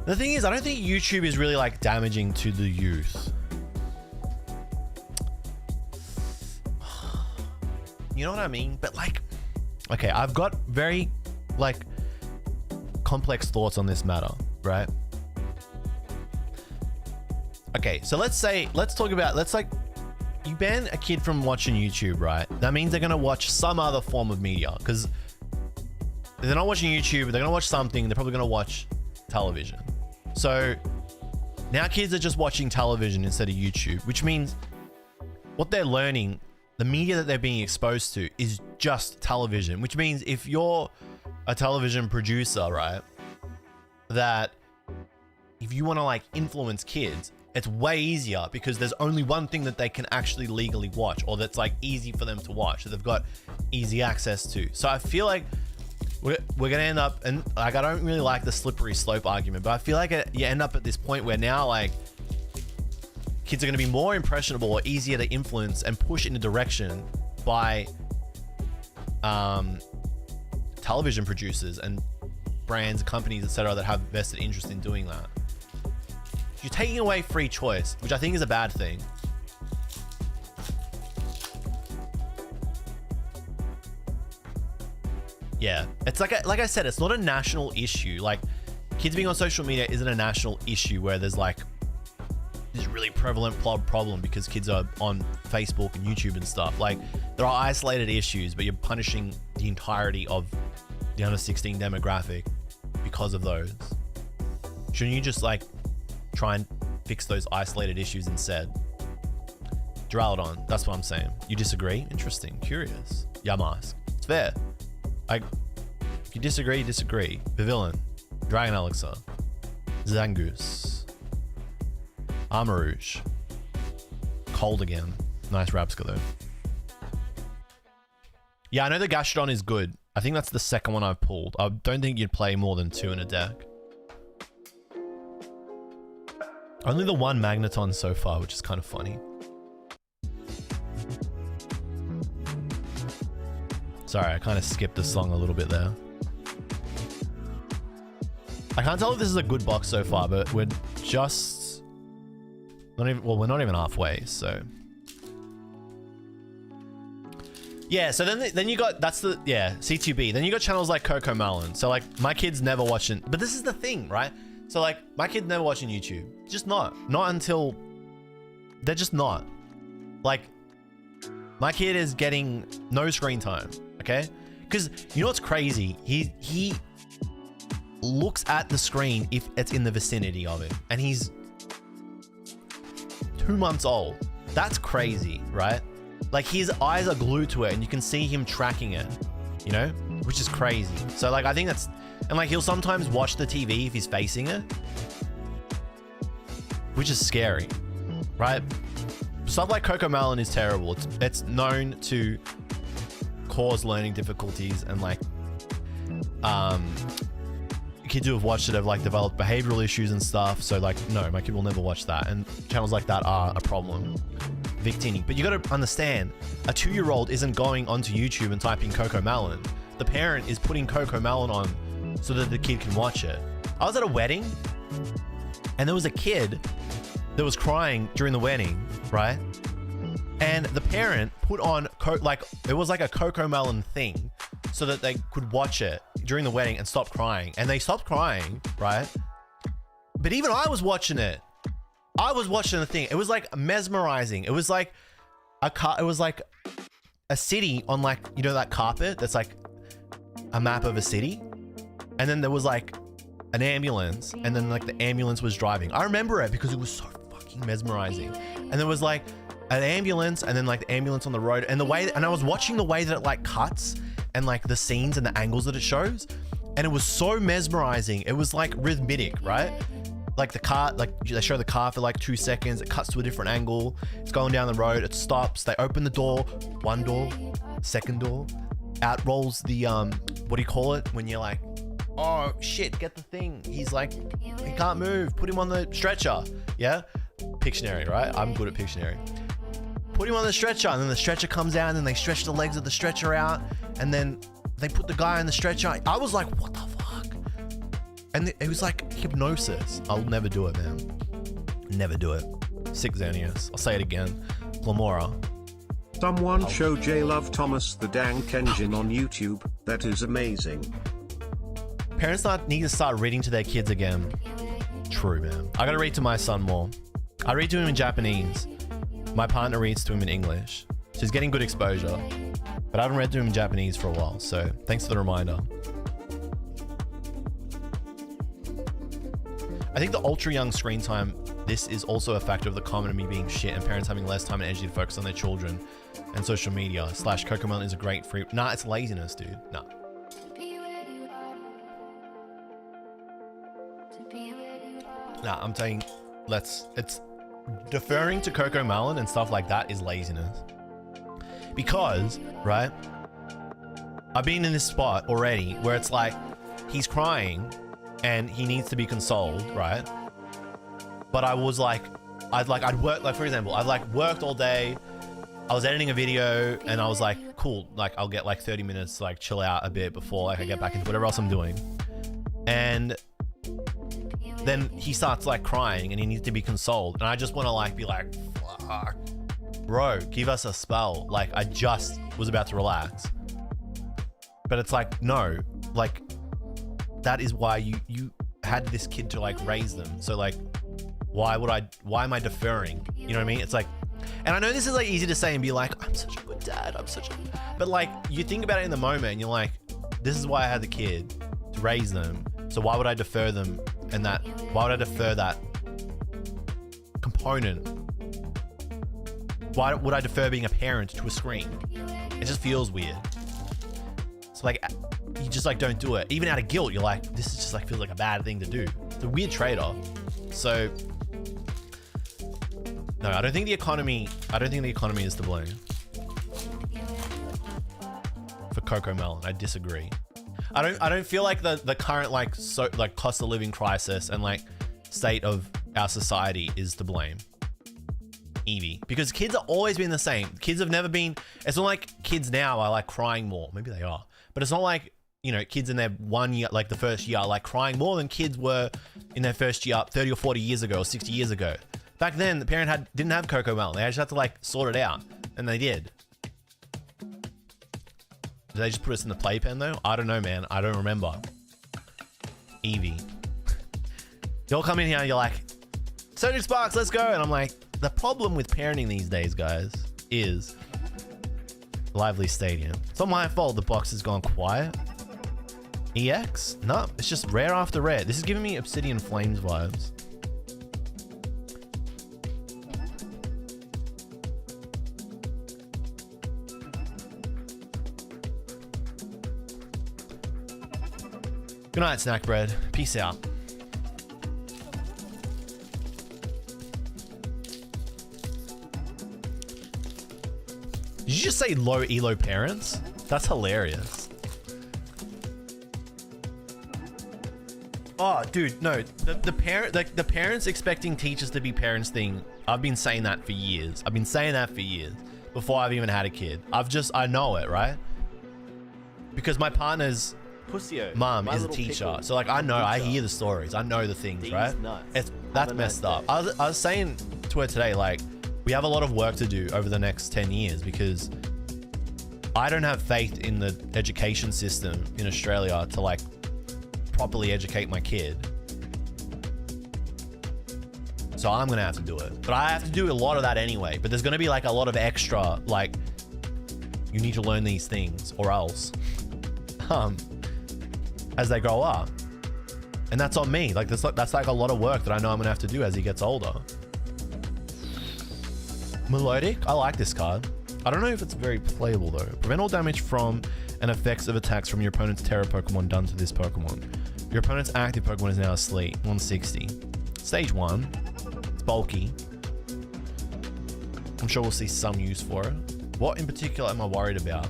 The thing is, I don't think YouTube is really like damaging to the youth. You know what I mean? But like, okay, I've got very like complex thoughts on this matter, right? Okay, so let's like you ban a kid from watching YouTube, right? That means they're gonna watch some other form of media, because if they're not watching YouTube, they're gonna watch something, they're probably gonna watch television. So now kids are just watching television instead of YouTube, which means what they're learning, the media that they're being exposed to is just television, which means if you're a television producer, right, that if you want to like influence kids, it's way easier because there's only one thing that they can actually legally watch, or that's like easy for them to watch, that they've got easy access to. So I feel like we're gonna end up, and like I don't really like the slippery slope argument, but I feel like you end up at this point where now like kids are gonna be more impressionable or easier to influence and push in a direction by television producers and brands, companies, etc., that have vested interest in doing that. You're taking away free choice, which I think is a bad thing. Yeah, it's like I said, it's not a national issue. Like kids being on social media isn't a national issue where there's like this really prevalent problem because kids are on Facebook and YouTube and stuff. Like there are isolated issues, but you're punishing the entirety of the under 16 demographic because of those. Shouldn't you just like try and fix those isolated issues instead? Duraludon, that's what I'm saying. You disagree? Interesting, curious. Yamask, it's fair. Like, if you disagree, disagree. Pavilion, Dragon Elixir, Zangoose, Armarouge, Cold again. Nice Rapska though. Yeah, I know the Gastrodon is good. I think that's the second one I've pulled. I don't think you'd play more than 2 in a deck. Only the 1 Magneton so far, which is kind of funny. Sorry, I kind of skipped the song a little bit there. I can't tell if this is a good box so far, but we're just not even, well, we're not even halfway, so. Yeah, so then you got, that's the, yeah, C2B. Then you got channels like Coco Melon. So like my kids never watching, but this is the thing, right? So like my kids never watching YouTube. Just not until, they're just not. Like my kid is getting no screen time, okay? Because you know what's crazy? He looks at the screen if it's in the vicinity of it. And he's 2 months old. That's crazy, right? Like his eyes are glued to it and you can see him tracking it, you know, which is crazy. So like, I think that's, and like he'll sometimes watch the TV if he's facing it, which is scary, right? Stuff like Coco Melon is terrible. It's known to cause learning difficulties and like, kids who have watched it have like developed behavioral issues and stuff. So like, no, my kid will never watch that. And channels like that are a problem. Victini. But you got to understand, a 2-year-old isn't going onto YouTube and typing Coco Melon. The parent is putting Coco Melon on so that the kid can watch it. I was at a wedding and there was a kid that was crying during the wedding, right? And the parent put on, it was like a Coco Melon thing so that they could watch it during the wedding and stop crying. And they stopped crying, right? But even I was watching it. I was watching the thing. It was like mesmerizing. It was like it was like a city on like, you know, that carpet that's like a map of a city. And then there was like an ambulance and then like the ambulance was driving. I remember it because it was so fucking mesmerizing. And there was like an ambulance and then like the ambulance on the road and the way, and I was watching the way that it like cuts and like the scenes and the angles that it shows. And it was so mesmerizing. It was like rhythmic, right? Like the car, like they show the car for like 2 seconds, it cuts to a different angle, it's going down the road, it stops, they open the door, 1 door, 2nd door, out rolls the, what do you call it? When you're like, oh shit, get the thing. He's like, he can't move, put him on the stretcher, yeah? Pictionary, right? I'm good at Pictionary. Put him on the stretcher, and then the stretcher comes out, and then they stretch the legs of the stretcher out, and then they put the guy on the stretcher. I was like, what the fuck? And it was like hypnosis. I'll never do it, man. Never do it. Sick Xanius. I'll say it again. Glamora. Someone show okJLUV Thomas the Dank Engine on YouTube. That is amazing. Parents need to start reading to their kids again. True, man. I gotta read to my son more. I read to him in Japanese. My partner reads to him in English. So he's getting good exposure. But I haven't read to him in Japanese for a while. So thanks for the reminder. I think the ultra young screen time, this is also a factor of the common of me being shit and parents having less time and energy to focus on their children and social media. / Coco Melon is a great free. Nah, it's laziness, dude. Nah. Nah, I'm saying it's deferring to Coco Melon and stuff like that is laziness. Because, right, I've been in this spot already where it's like, he's crying and he needs to be consoled, right? But I was like, I'd work, like for example, I've like worked all day. I was editing a video and I was like, cool, like I'll get like 30 minutes to like chill out a bit before like I get back into whatever else I'm doing. And then he starts like crying and he needs to be consoled. And I just want to like be like, fuck, bro, give us a spell. Like I just was about to relax. But it's like, no, like that is why you had this kid to like raise them. So like, why am I deferring? You know what I mean? It's like, and I know this is like easy to say and be like, I'm such a good dad. But like, you think about it in the moment and you're like, this is why I had the kid, to raise them. So why would I defer them and that? Why would I defer that component? Why would I defer being a parent to a screen? It just feels weird. So like, you just like don't do it. Even out of guilt, you're like, this is just like feels like a bad thing to do. It's a weird trade-off. So no, I don't think the economy is to blame for Coco Melon. I disagree. I don't feel like the current like cost of living crisis and like state of our society is to blame. Evie, because kids have always been the same. Kids have never been. It's not like kids now are like crying more. Maybe they are, but it's not like, you know, kids in their 1 year, like the first year, are like crying more than kids were in their first year 30 or 40 years ago or 60 years ago. Back then, the parent didn't have Coco Melon. They just had to like sort it out, and they did. Did they just put us in the playpen though? I don't know, man. I don't remember. Evie, you'll come in here and you're like, "So did Sparks, let's go," and I'm like, the problem with parenting these days, guys, is Lively Stadium. It's not my fault the box has gone quiet. EX? No, it's just rare after rare. This is giving me Obsidian Flames vibes. Good night, Snack Bread. Peace out. Did you just say low elo parents? That's hilarious. Oh, dude, no. The parents expecting teachers to be parents thing, I've been saying that for years. I've been saying that for years before I've even had a kid. I know it, right? Because my partner's mom is a teacher. So like, I hear the stories. I know the things, right? That's messed up. I was saying to her today, like, we have a lot of work to do over the next 10 years because I don't have faith in the education system in Australia to like properly educate my kid. So I'm gonna have to do it. But I have to do a lot of that anyway. But there's gonna be like a lot of extra, like, you need to learn these things or else, as they grow up. And that's on me. Like that's like a lot of work that I know I'm gonna have to do as he gets older. Milotic, I like this card. I don't know if it's very playable though. Prevent all damage from and effects of attacks from your opponent's Terra Pokemon done to this Pokemon. Your opponent's active Pokemon is now asleep. 160. Stage 1. It's bulky. I'm sure we'll see some use for it. What in particular am I worried about?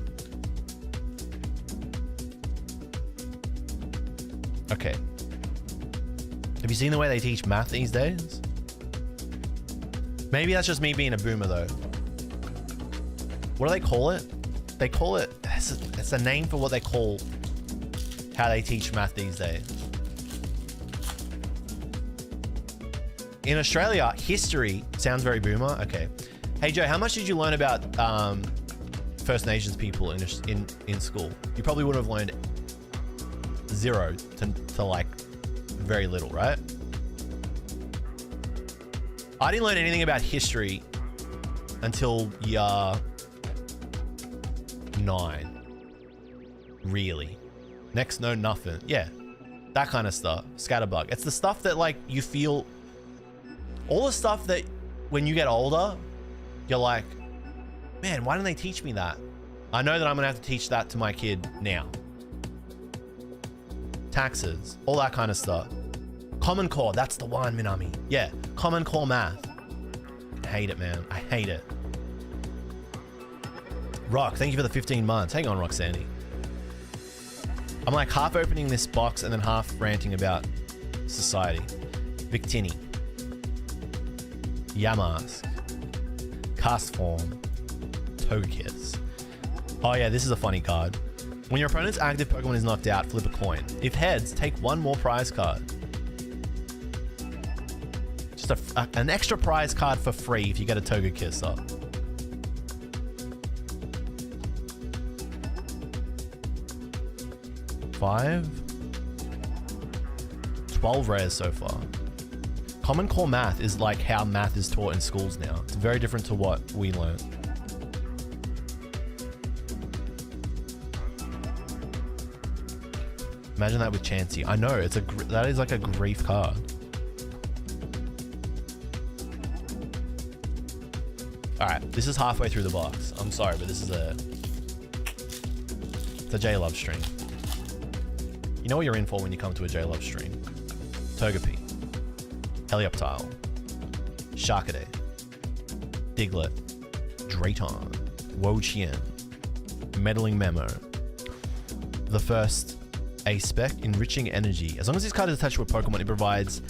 Okay. Have you seen the way they teach math these days? Maybe that's just me being a boomer though. What do they call it? They call it, it's a name for what they call how they teach math these days. In Australia, history sounds very boomer. Okay. Hey Joe, how much did you learn about First Nations people in school? You probably would have learned 0 to like very little, right? I didn't learn anything about history until year 9. Really. Next, no, nothing. Yeah. That kind of stuff. Scatterbug. It's the stuff that like you feel, all the stuff that when you get older, you're like, man, why didn't they teach me that? I know that I'm gonna have to teach that to my kid now. Taxes, all that kind of stuff. Common Core, that's the one, Minami. Yeah, Common Core math. I hate it, man. I hate it. Rock, thank you for the 15 months. Hang on, Roxanne. I'm like half opening this box and then half ranting about society. Victini. Yamask. Castform. Togekiss. Oh yeah, this is a funny card. When your opponent's active Pokemon is knocked out, flip a coin. If heads, take one more prize card. Just an extra prize card for free if you get a Togekiss up. Five? 12 rares so far. Common Core math is like how math is taught in schools now. It's very different to what we learned. Imagine that with Chansey. I know, that is like a grief card. All right, this is halfway through the box. I'm sorry, but it's a JLUV stream. You know what you're in for when you come to a JLUV stream. Togepi, Helioptile, Sharkaday, Diglett, Drayton, Wo-Chien, Meddling Memo. The first A-Spec, Enriching Energy. As long as this card is attached to a Pokemon, it provides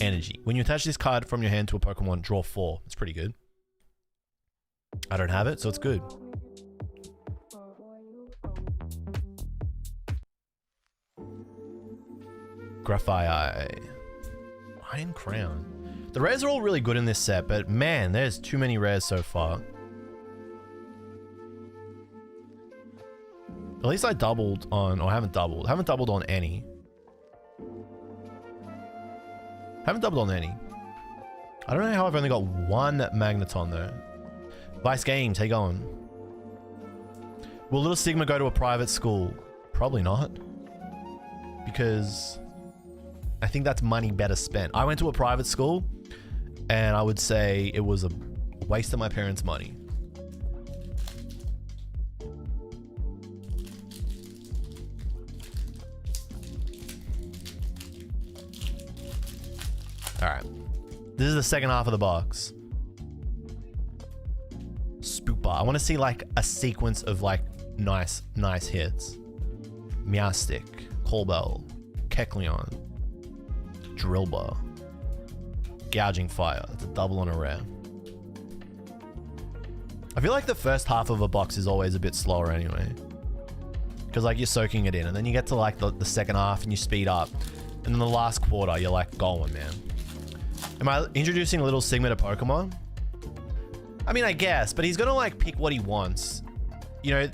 energy. When you attach this card from your hand to a Pokemon, draw 4. It's pretty good. I don't have it, so it's good. Graphite. Iron Crown. The rares are all really good in this set, but man, there's too many rares so far. At least I doubled on, or haven't doubled on any. Haven't doubled on any. I don't know how I've only got one Magneton though. Vice Games, how you going? Will Little Sigma go to a private school? Probably not. Because I think that's money better spent. I went to a private school and I would say it was a waste of my parents' money. All right, this is the second half of the box. Spooper. I want to see like a sequence of like nice hits. Meowstic, Colbell, Kecleon, Drillbur, Gouging Fire. That's a double on a rare. I feel like the first half of a box is always a bit slower anyway, because like you're soaking it in, and then you get to like the second half and you speed up, and then the last quarter you're like going, man. Am I introducing Little Sigma to Pokemon? I mean, I guess, but he's gonna like pick what he wants. You know,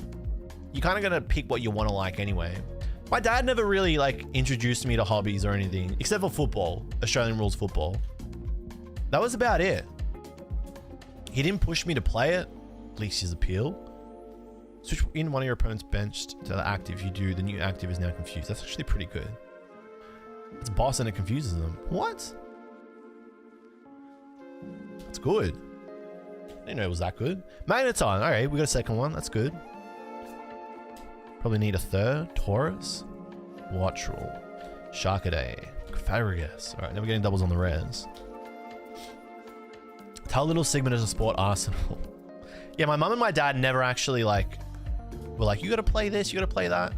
you kind of gonna pick what you want to like anyway. My dad never really like introduced me to hobbies or anything, except for football, Australian rules football. That was about it. He didn't push me to play it, at least his appeal. Switch in one of your opponent's benched to the active. You do, the new active is now confused. That's actually pretty good. It's boss and it confuses them. What? That's good. I didn't know it was that good. Magneton. All right, we got a second one. That's good. Probably need a third. Taurus, Wattrel, Sharkaday, Fabregas. All right, now we're getting doubles on the rares. Tell Little Sigma to support Arsenal. Yeah, my mum and my dad never actually like were like, you got to play this, you got to play that.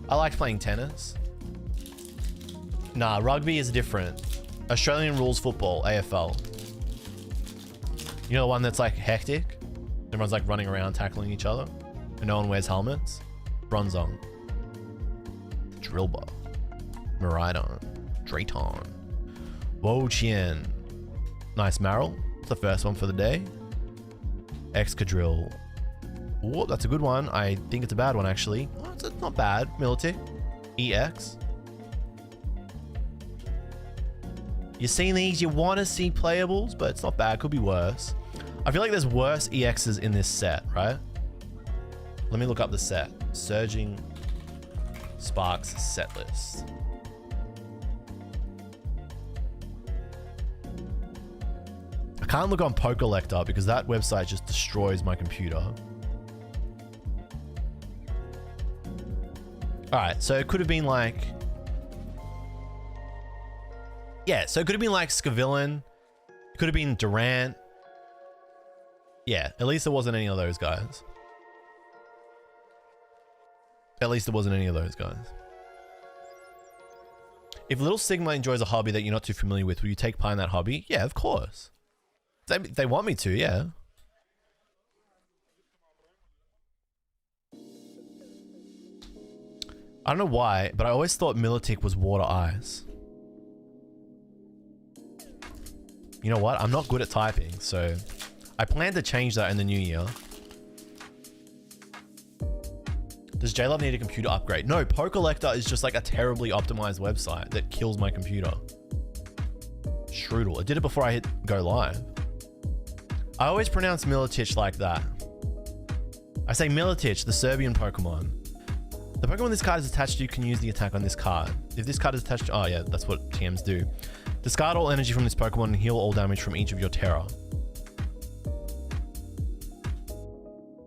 I liked playing tennis. Nah, rugby is different. Australian rules football, AFL. You know the one that's like hectic? Everyone's like running around tackling each other and no one wears helmets? Bronzong, Drillbur, Miraidon, Drayton, Wo-Chien. Nice Marill. It's the first one for the day. Excadrill. Oh, that's a good one. I think it's a bad one actually. Oh, it's not bad. Milotic. EX. You're seeing these, you want to see playables, but it's not bad. Could be worse. I feel like there's worse EXs in this set, right? Let me look up the set. Surging Sparks set list. I can't look on Pokelector because that website just destroys my computer. All right, so it could have been like... Yeah, so it could have been like Scavillain. It could have been Durant. Yeah, at least it wasn't any of those guys. At least it wasn't any of those guys. If Little Sigma enjoys a hobby that you're not too familiar with, will you take part in that hobby? Yeah, of course. They want me to, yeah. I don't know why, but I always thought Milotic was water ice. You know what? I'm not good at typing, so I plan to change that in the new year. Does JLUV need a computer upgrade? No, Pokelector is just like a terribly optimized website that kills my computer. Strudel. It did it before I hit go live. I always pronounce Milotic like that. I say Milotic, the Serbian Pokemon. The Pokemon this card is attached to can use the attack on this card. If this card is attached to... Oh yeah, that's what TMs do. Discard all energy from this Pokemon and heal all damage from each of your Terra.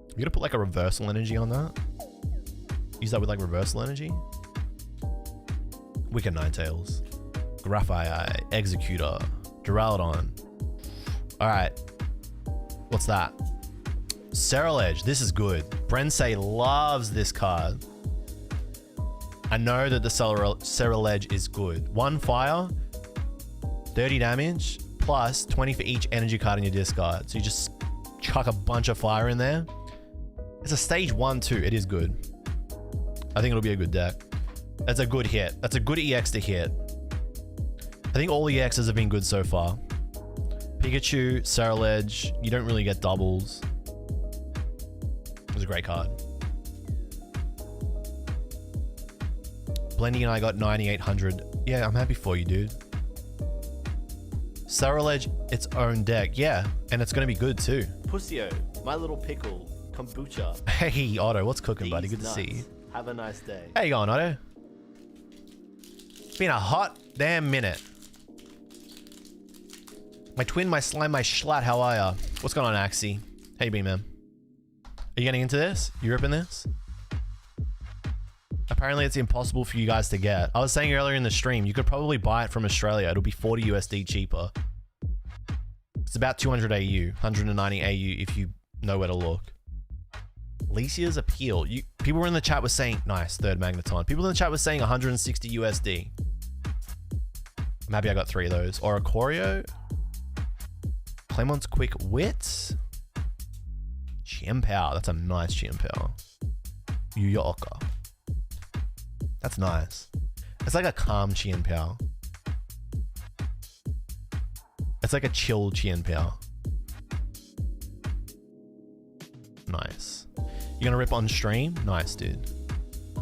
You gotta put like a reversal energy on that. Use that with like reversal energy. Wicked Ninetales. Graphite, Executor, Duraludon. Alright. What's that? Ceruledge. This is good. Brensei loves this card. I know that the Ceruledge is good. 1 fire, 30 damage, plus 20 for each energy card in your discard. So you just chuck a bunch of fire in there. It's a stage 1 too. It is good. I think it'll be a good deck. That's a good hit. That's a good EX to hit. I think all EXs have been good so far. Pikachu, Ceruledge, you don't really get doubles. It was a great card. Blendy and I got 9,800. Yeah, I'm happy for you, dude. Ceruledge, its own deck. Yeah, and it's going to be good too. Pussio, my little pickle, kombucha. Hey, Otto, what's cooking, These buddy? Good nuts. to see you. Have a nice day. How you going, Otto? It's been a hot damn minute. My twin, my slime, my schlatt, how are ya? What's going on, Axie? How you been, man? Are you getting into this? You ripping this? Apparently it's impossible for you guys to get. I was saying earlier in the stream, you could probably buy it from Australia. It'll be 40 USD cheaper. It's about 200 AU, 190 AU if you know where to look. Latias appeal. People were in the chat was saying, nice, third Magneton. People in the chat was saying 160 USD. I'm happy I got 3 of those. Oricorio. Clement's Quick Wit. Chiempow. That's a nice Chiempow. Yuyoka. That's nice. It's like a calm Chiempow. It's like a chill Chiempow. Nice. You gonna rip on stream? Nice, dude.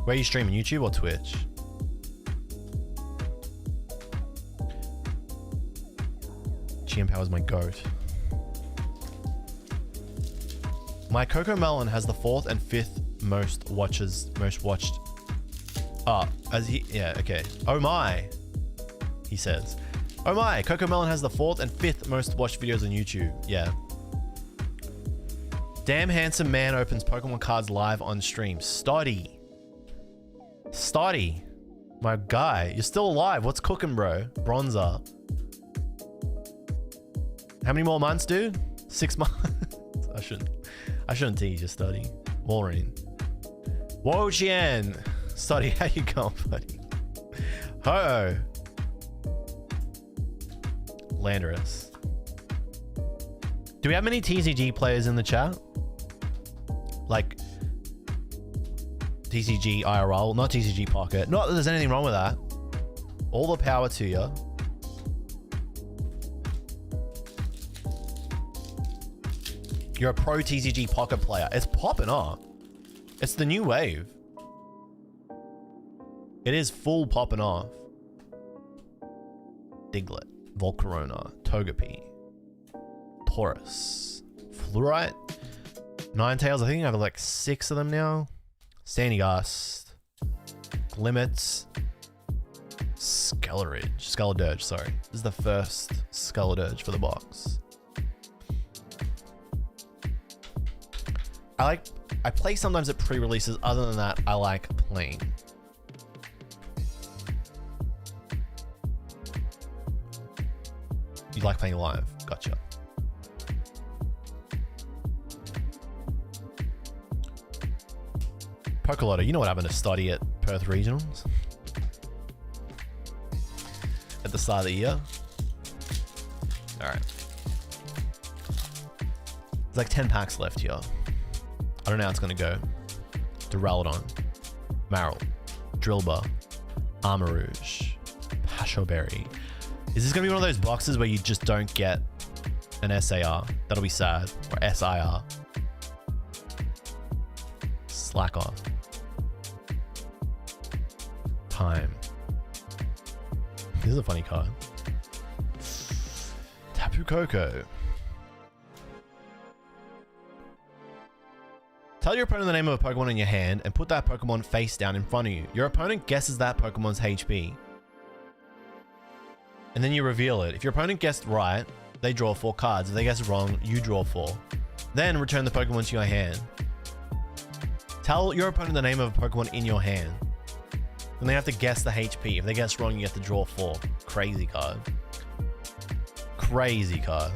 Where are you streaming? YouTube or Twitch? Chiempow is my goat. My Coco Melon has the 4th and 5th most watched. Yeah, okay. Oh my, he says. Oh my, Coco Melon has the 4th and 5th most watched videos on YouTube. Yeah. Damn handsome man opens Pokemon cards live on stream. Stoddy. My guy, you're still alive. What's cooking, bro? Bronzer. How many more months, dude? 6 months. I shouldn't tease you, Stoddy. Maureen. Whoa, Chien. Stoddy, how you going, buddy? Ho-oh. Landorus. Do we have many TCG players in the chat? Like TCG IRL, not TCG Pocket. Not that there's anything wrong with that. All the power to you. You're a pro TCG Pocket player. It's popping off. It's the new wave. It is full popping off. Diglett, Volcarona, Togepi, Taurus, Fluorite, Ninetales. I think I have like 6 of them now. Sandygast, Glimmets, Skeledirge, sorry. This is the first Skeledirge for the box. I play sometimes at pre-releases. Other than that, I like playing. You like playing live? Gotcha. Pokelotto, you know what happened to Stoddy at Perth Regionals? At the start of the year? Alright. There's like 10 packs left here. I don't know how it's gonna go. Duraludon, Marill, Drillbur, Armarouge, Pashoberry. Is this gonna be one of those boxes where you just don't get an SAR? That'll be sad. Or SIR. Slack off. Time. This is a funny card. Tapu Koko. Tell your opponent the name of a Pokemon in your hand and put that Pokemon face down in front of you. Your opponent guesses that Pokemon's HP. And then you reveal it. If your opponent guessed right, they draw 4 cards. If they guess wrong, you draw 4. Then return the Pokemon to your hand. Tell your opponent the name of a Pokemon in your hand. Then they have to guess the HP. If they guess wrong, you have to draw 4. Crazy card. Crazy card.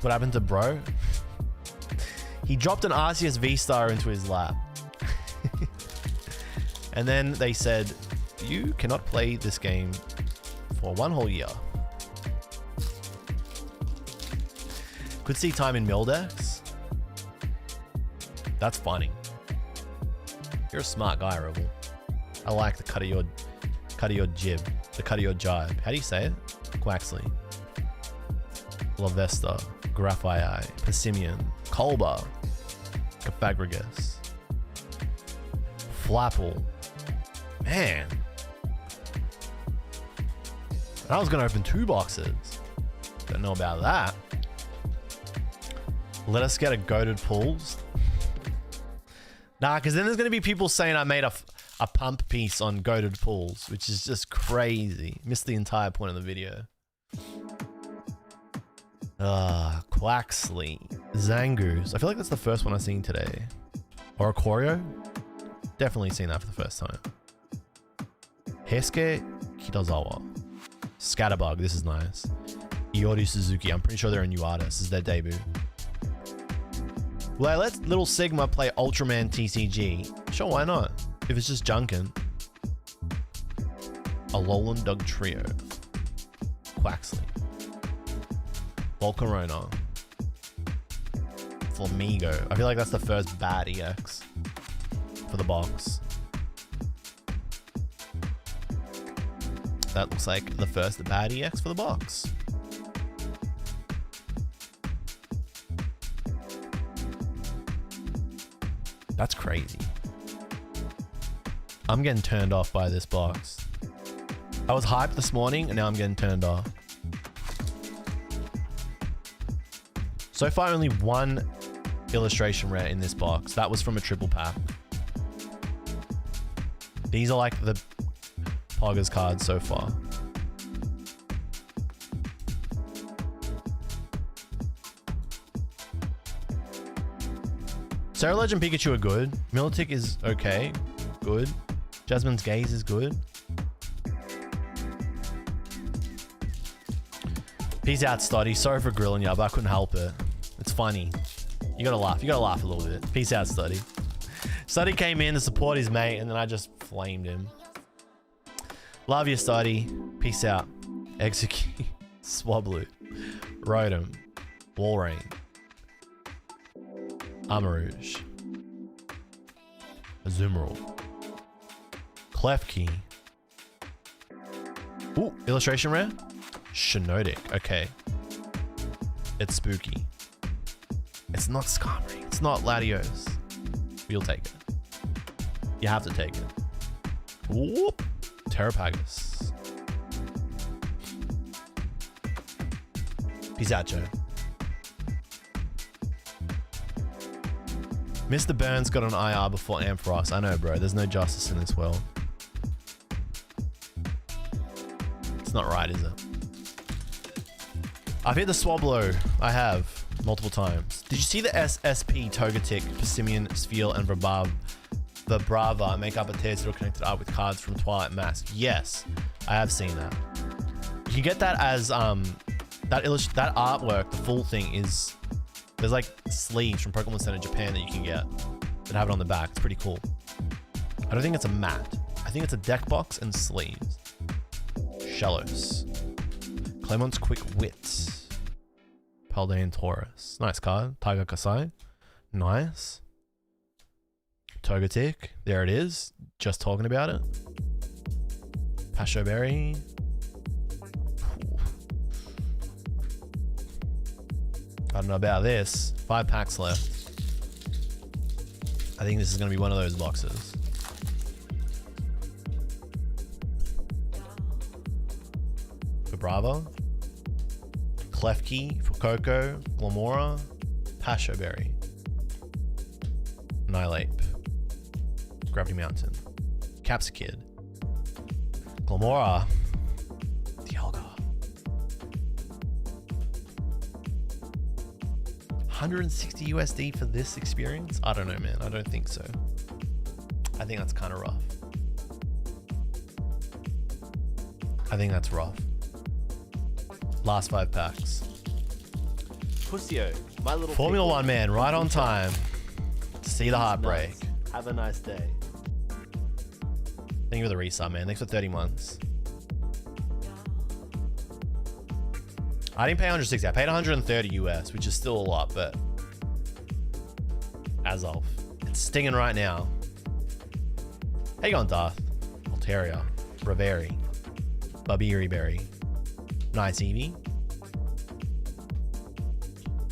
What happened to bro? He dropped an Arceus V-Star into his lap. And then they said, you cannot play this game for 1 whole year. Could see time in Mildex. That's funny. You're a smart guy, Rebel. I like the cut of your jib. The cut of your jibe. How do you say it? Quaxley. Lavesta. Graphii. Passimian. Colba. Caphagrigus. Flapple. Man. I was going to open 2 boxes. Don't know about that. Let us get a goated pulls. Nah, because then there's going to be people saying I made a pump piece on goated pulls, which is just crazy. Missed the entire point of the video. Quaxley. Zangoose. I feel like that's the first one I've seen today. Oricorio? Definitely seen that for the first time. Heisuke Kitazawa. Scatterbug. This is nice. Iori Suzuki. I'm pretty sure they're a new artist. This is their debut. Will I let Little Sigma play Ultraman TCG? Sure, why not? If it's just Junkin. Alolan Dug Trio. Quaxley. Volcarona. Flamigo. I feel like that's the first bad EX for the box. That looks like the first bad EX for the box. That's crazy. I'm getting turned off by this box. I was hyped this morning and now I'm getting turned off. So far, only 1 illustration rare in this box. That was from a triple pack. These are like the Poggers cards so far. Cerulege and Pikachu are good. Milotic is okay. Good. Jasmine's Gaze is good. Peace out, Stoddy. Sorry for grilling you, but I couldn't help it. It's funny. You gotta laugh. You gotta laugh a little bit. Peace out, Stoddy. Stoddy came in to support his mate, and then I just flamed him. Love you, Stoddy. Peace out. Execute. Swablu. Rotom. Walrein. Armarouge. Azumarill. Klefki. Ooh, illustration rare? Shiinotic. Okay. It's spooky. It's not Skarmory. It's not Latios. You'll take it. You have to take it. Whoop. Terrapagus. Peace out, Joe. Mr. Burns got an IR before Ampharos. I know, bro. There's no justice in this world. It's not right, is it? I've hit the Swablu. I have. Multiple times. Did you see the SSP Togetic, Passimian, Sphere, and Vibrava make up a tier 0 connected art with cards from Twilight Mask? Yes, I have seen that. You can get that as that artwork. The full thing is there's like sleeves from Pokemon Center Japan that you can get that have it on the back. It's pretty cool. I don't think it's a mat. I think it's a deck box and sleeves. Shellos. Clement's Quick Wit. Paldean Taurus. Nice card. Tiger Kasai. Nice. Togetic. There it is. Just talking about it. Pasho Berry. I don't know about this. 5 packs left. I think this is going to be one of those boxes. For Bravo. Klefki for Coco. Glamora. Pasho Berry. Annihilate. Gravity Mountain. Capsicid. Glamora. Dialga. 160 USD for this experience? I don't know, man. I don't think so. I think that's kind of rough. I think that's rough. Last 5 packs. Pussio, my little Formula pickle. One man, right on time to see the heartbreak. Nice. Have a nice day. Thank you for the resub, man. Thanks for 30 months. I didn't pay 160. I paid 130 US, which is still a lot, but as of, it's stinging right now. How you going, Darth? Altaria, Bravery, Babiri Berry, Nice Eevee,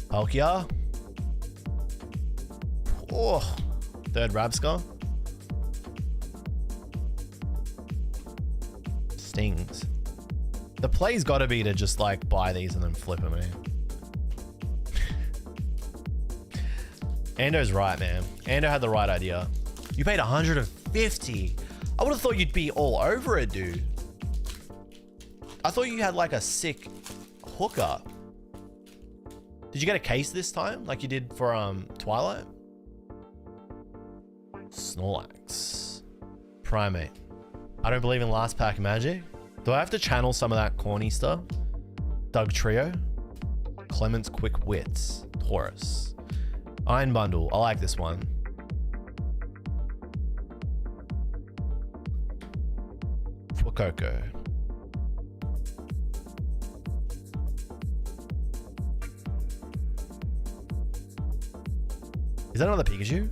Palkia. Oh, third Rabscar. Stings. The play's got to be to just like buy these and then flip them, man. Ando's right, man. Ando had the right idea. You paid 150. I would have thought you'd be all over it, dude. I thought you had like a sick hookup. Did you get a case this time like you did for Twilight? Snorlax. Primate. I don't believe in last pack magic. Do I have to channel some of that corny stuff? Doug Trio. Clement's Quick Wits. Taurus. Iron Bundle. I like this one. Fuecoco. Is that another Pikachu?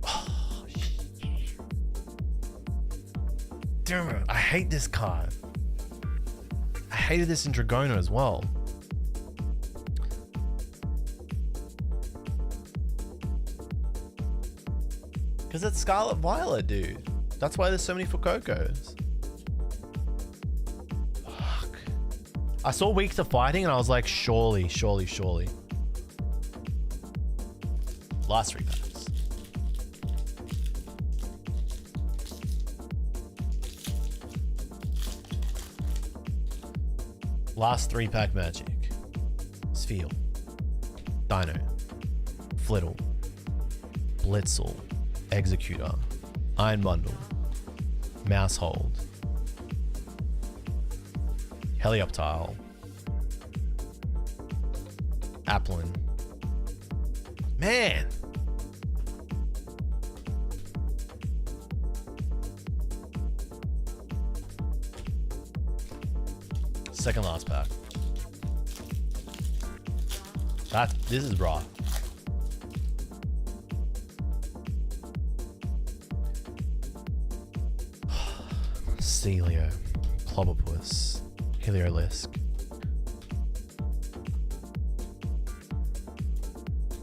Oh, shit. Damn it. I hate this card. I hated this in Dragona as well. Because it's Scarlet Violet, dude. That's why there's so many Fuecocos. Fuck. I saw Weak to Fighting and I was like, surely, surely, surely. Last 3 packs. Last 3 pack magic. Sphere. Dino. Flittle. Blitzel. Executor. Iron Bundle. Mousehold. Helioptile. Applin. Man! Second last pack. This is raw. Celio, Clobbopus, Heliolisk,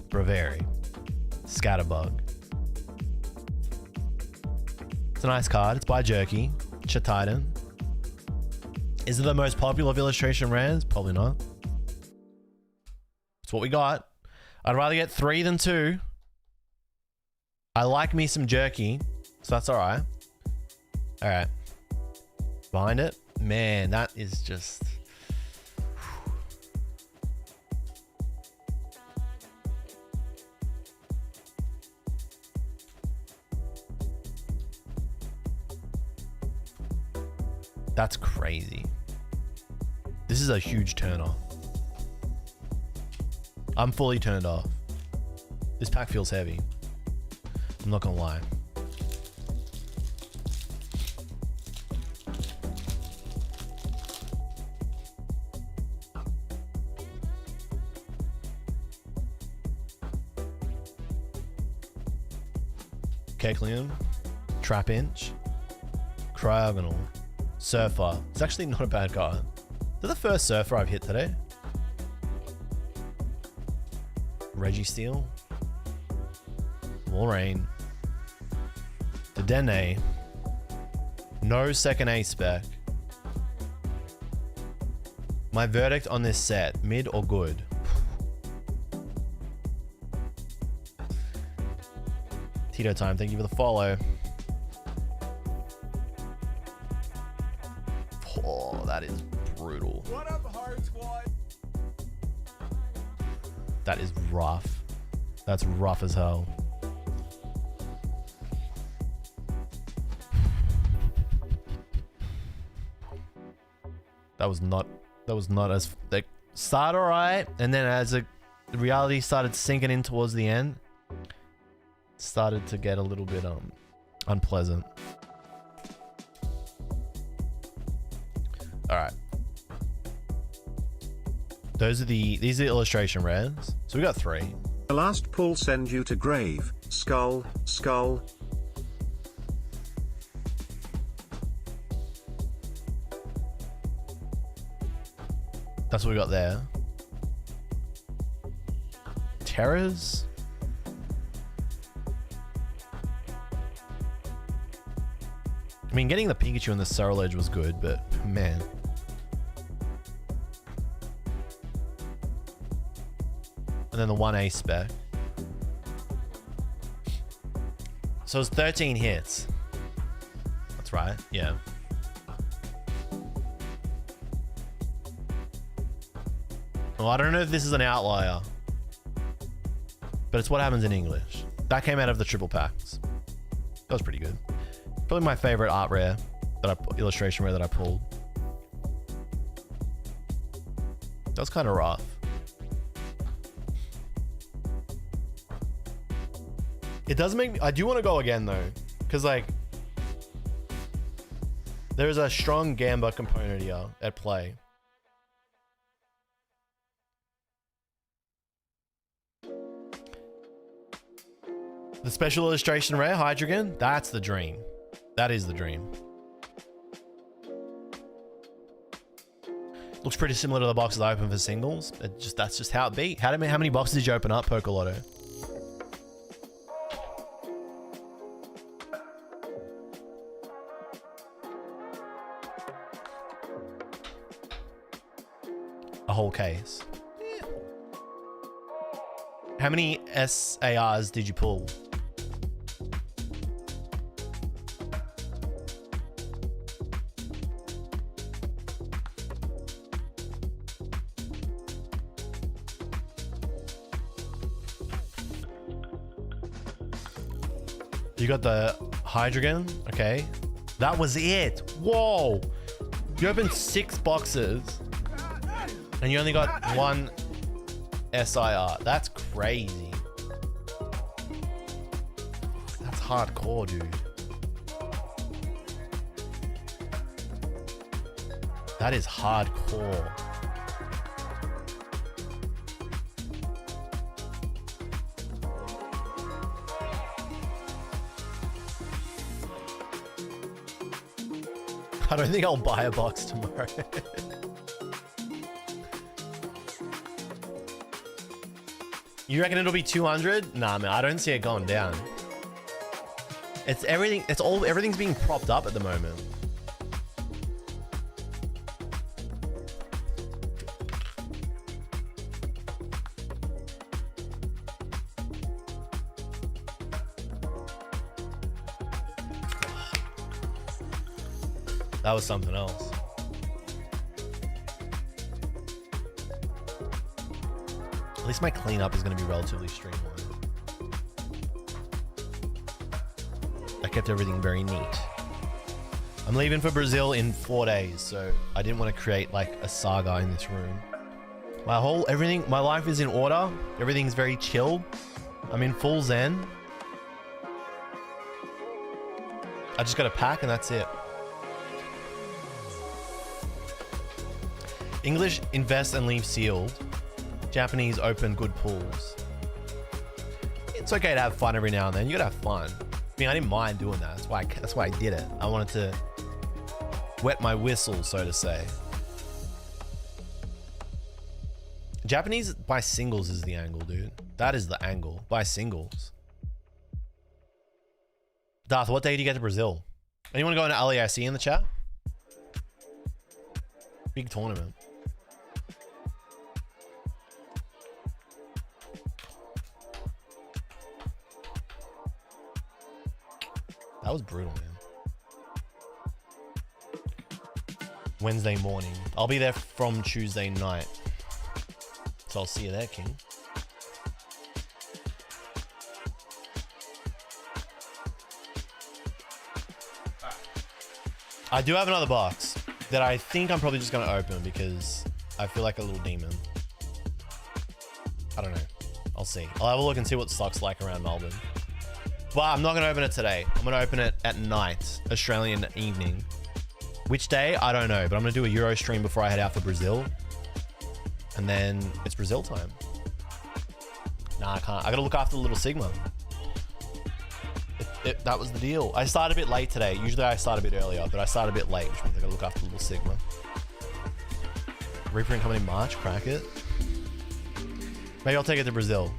Bravery, Scatterbug. It's a nice card. It's by Jerky. Chatitan. Is it the most popular of illustration rares? Probably not. It's what we got. I'd rather get 3 than 2. I like me some Jerky, so that's all right. All right. Behind it, man, that is just. That's crazy. This is a huge turn off. I'm fully turned off. This pack feels heavy. I'm not gonna lie. Kecleon, Trapinch, Cryogonal, Surfer. It's actually not a bad card. Is that the first Surfer I've hit today? Registeel, Walrein, Dedenne, no second A spec. My verdict on this set, mid or good? Tito Time, thank you for the follow. Oh, that is brutal. What up, Hard Squad? That is rough. That's rough as hell. That was not as like start alright, and then as the reality started sinking in towards the end, started to get a little bit unpleasant. Alright. These are illustration rares. So we got 3. The last pull send you to grave, skull, skull. That's what we got there. Terrors. I mean, getting the Pikachu and the Surreal Edge was good, but man. And then the 1A spec. So it's 13 hits. That's right, yeah. Well, I don't know if this is an outlier, but it's what happens in English. That came out of the triple packs. That was pretty good. Probably my favorite art rare illustration rare that I pulled. That was kind of rough. It does make me, I do want to go again though, because like there's a strong Gamba component here at play. The special illustration rare Hydreigon, that's the dream. That is the dream. Looks pretty similar to the boxes I opened for singles. That's just how it be. How many boxes did you open up, Poker Lotto? A whole case. Yeah. How many SARs did you pull? You got the Hydreigon, okay. That was it. Whoa. You opened 6 boxes and you only got 1 SIR. That's crazy. That's hardcore, dude. That is hardcore. I don't think I'll buy a box tomorrow. You reckon it'll be 200? Nah, man, I don't see it going down. It's everything. Everything's being propped up at the moment. That was something else. At least my cleanup is going to be relatively streamlined. I kept everything very neat. I'm leaving for Brazil in 4 days, so I didn't want to create like a saga in this room. My life is in order. Everything's very chill. I'm in full zen. I just got to pack and that's it. English, invest and leave sealed. Japanese, open good pulls. It's okay to have fun every now and then. You gotta have fun. I mean, I didn't mind doing that. That's why I did it. I wanted to wet my whistle, so to say. Japanese by singles is the angle, dude. That is the angle. By singles. Darth, what day do you get to Brazil? Anyone go into LAIC in the chat? Big tournament. That was brutal, man. Wednesday morning. I'll be there from Tuesday night. So I'll see you there, King. I do have another box that I think I'm probably just going to open because I feel like a little demon. I don't know. I'll see. I'll have a look and see what stock's like around Melbourne. But I'm not going to open it today. I'm going to open it at night, Australian evening. Which day? I don't know. But I'm going to do a Euro stream before I head out for Brazil. And then it's Brazil time. Nah, I can't. I got to look after the little Sigma. That was the deal. I started a bit late today. Usually I start a bit earlier, but I started a bit late, which means I gotta look after the little Sigma. Reprint coming in March, crack it. Maybe I'll take it to Brazil.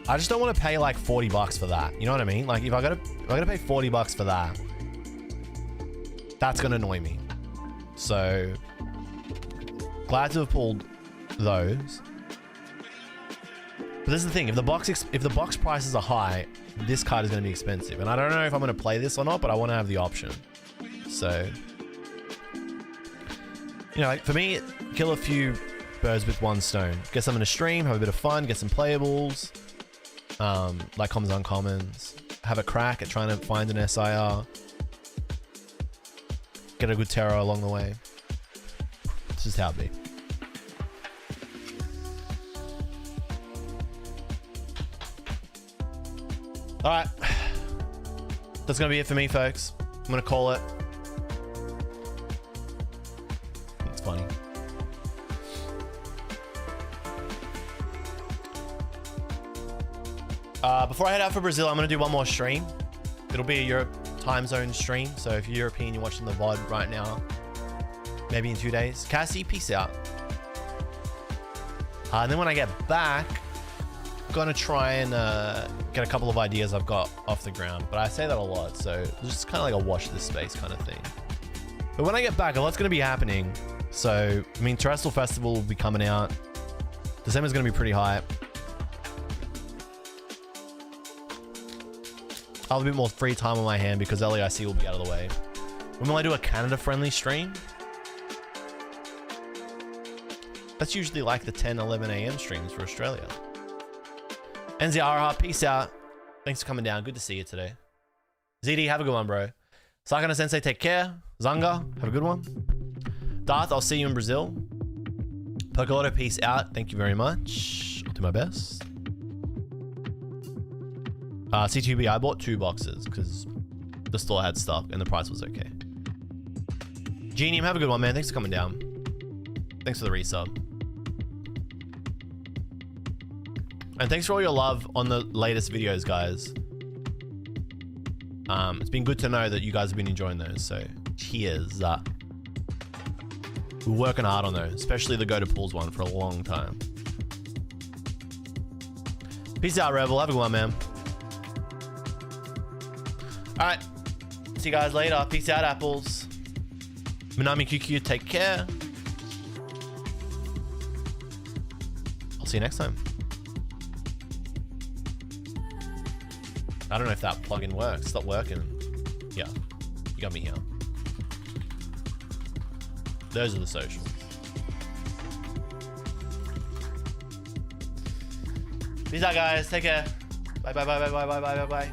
I just don't want to pay like 40 bucks for that. You know what I mean? Like if I gotta pay 40 bucks for that, that's gonna annoy me. So glad to have pulled those. But this is the thing, if the box prices are high, this card is going to be expensive. And I don't know if I'm going to play this or not, but I want to have the option. So, you know, like for me, kill a few birds with one stone. Get some in a stream, have a bit of fun, get some playables, like commons, uncommons, have a crack at trying to find an SIR, get a good terror along the way. It's just how it be. All right, that's gonna be it for me, folks. I'm gonna call it. It's funny. Before I head out for Brazil, I'm gonna do one more stream. It'll be a Europe time zone stream. So if you're European, you're watching the VOD right now, maybe in 2 days. Cassie, peace out. And then when I get back, I'm gonna try and get a couple of ideas I've got off the ground, but I say that a lot, so it's just kind of like a watch this space kind of thing. But when I get back, a lot's gonna be happening. So, I mean, Terrestrial Festival will be coming out. December's gonna be pretty hype. I'll have a bit more free time on my hand because LAIC will be out of the way. When will I do a Canada-friendly stream? That's usually like the 10, 11 a.m. streams for Australia. NZRR, peace out. Thanks for coming down. Good to see you today. ZD, have a good one, bro. Sakana Sensei, take care. Zanga, have a good one. Darth, I'll see you in Brazil. Pokoloto, peace out. Thank you very much. I'll do my best. C2B, I bought 2 boxes because the store had stock and the price was okay. Genium, have a good one, man. Thanks for coming down. Thanks for the resub. And thanks for all your love on the latest videos, guys. It's been good to know that you guys have been enjoying those, so cheers. We're working hard on those, especially the Go to Pools one for a long time. Peace out, Rebel. Have a good one, man. All right. See you guys later. Peace out, apples. Minami QQ, take care. I'll see you next time. I don't know if that plugin works. It's not working. Yeah, you got me here. Those are the socials. Peace out, guys. Take care. Bye, bye, bye, bye, bye, bye, bye, bye.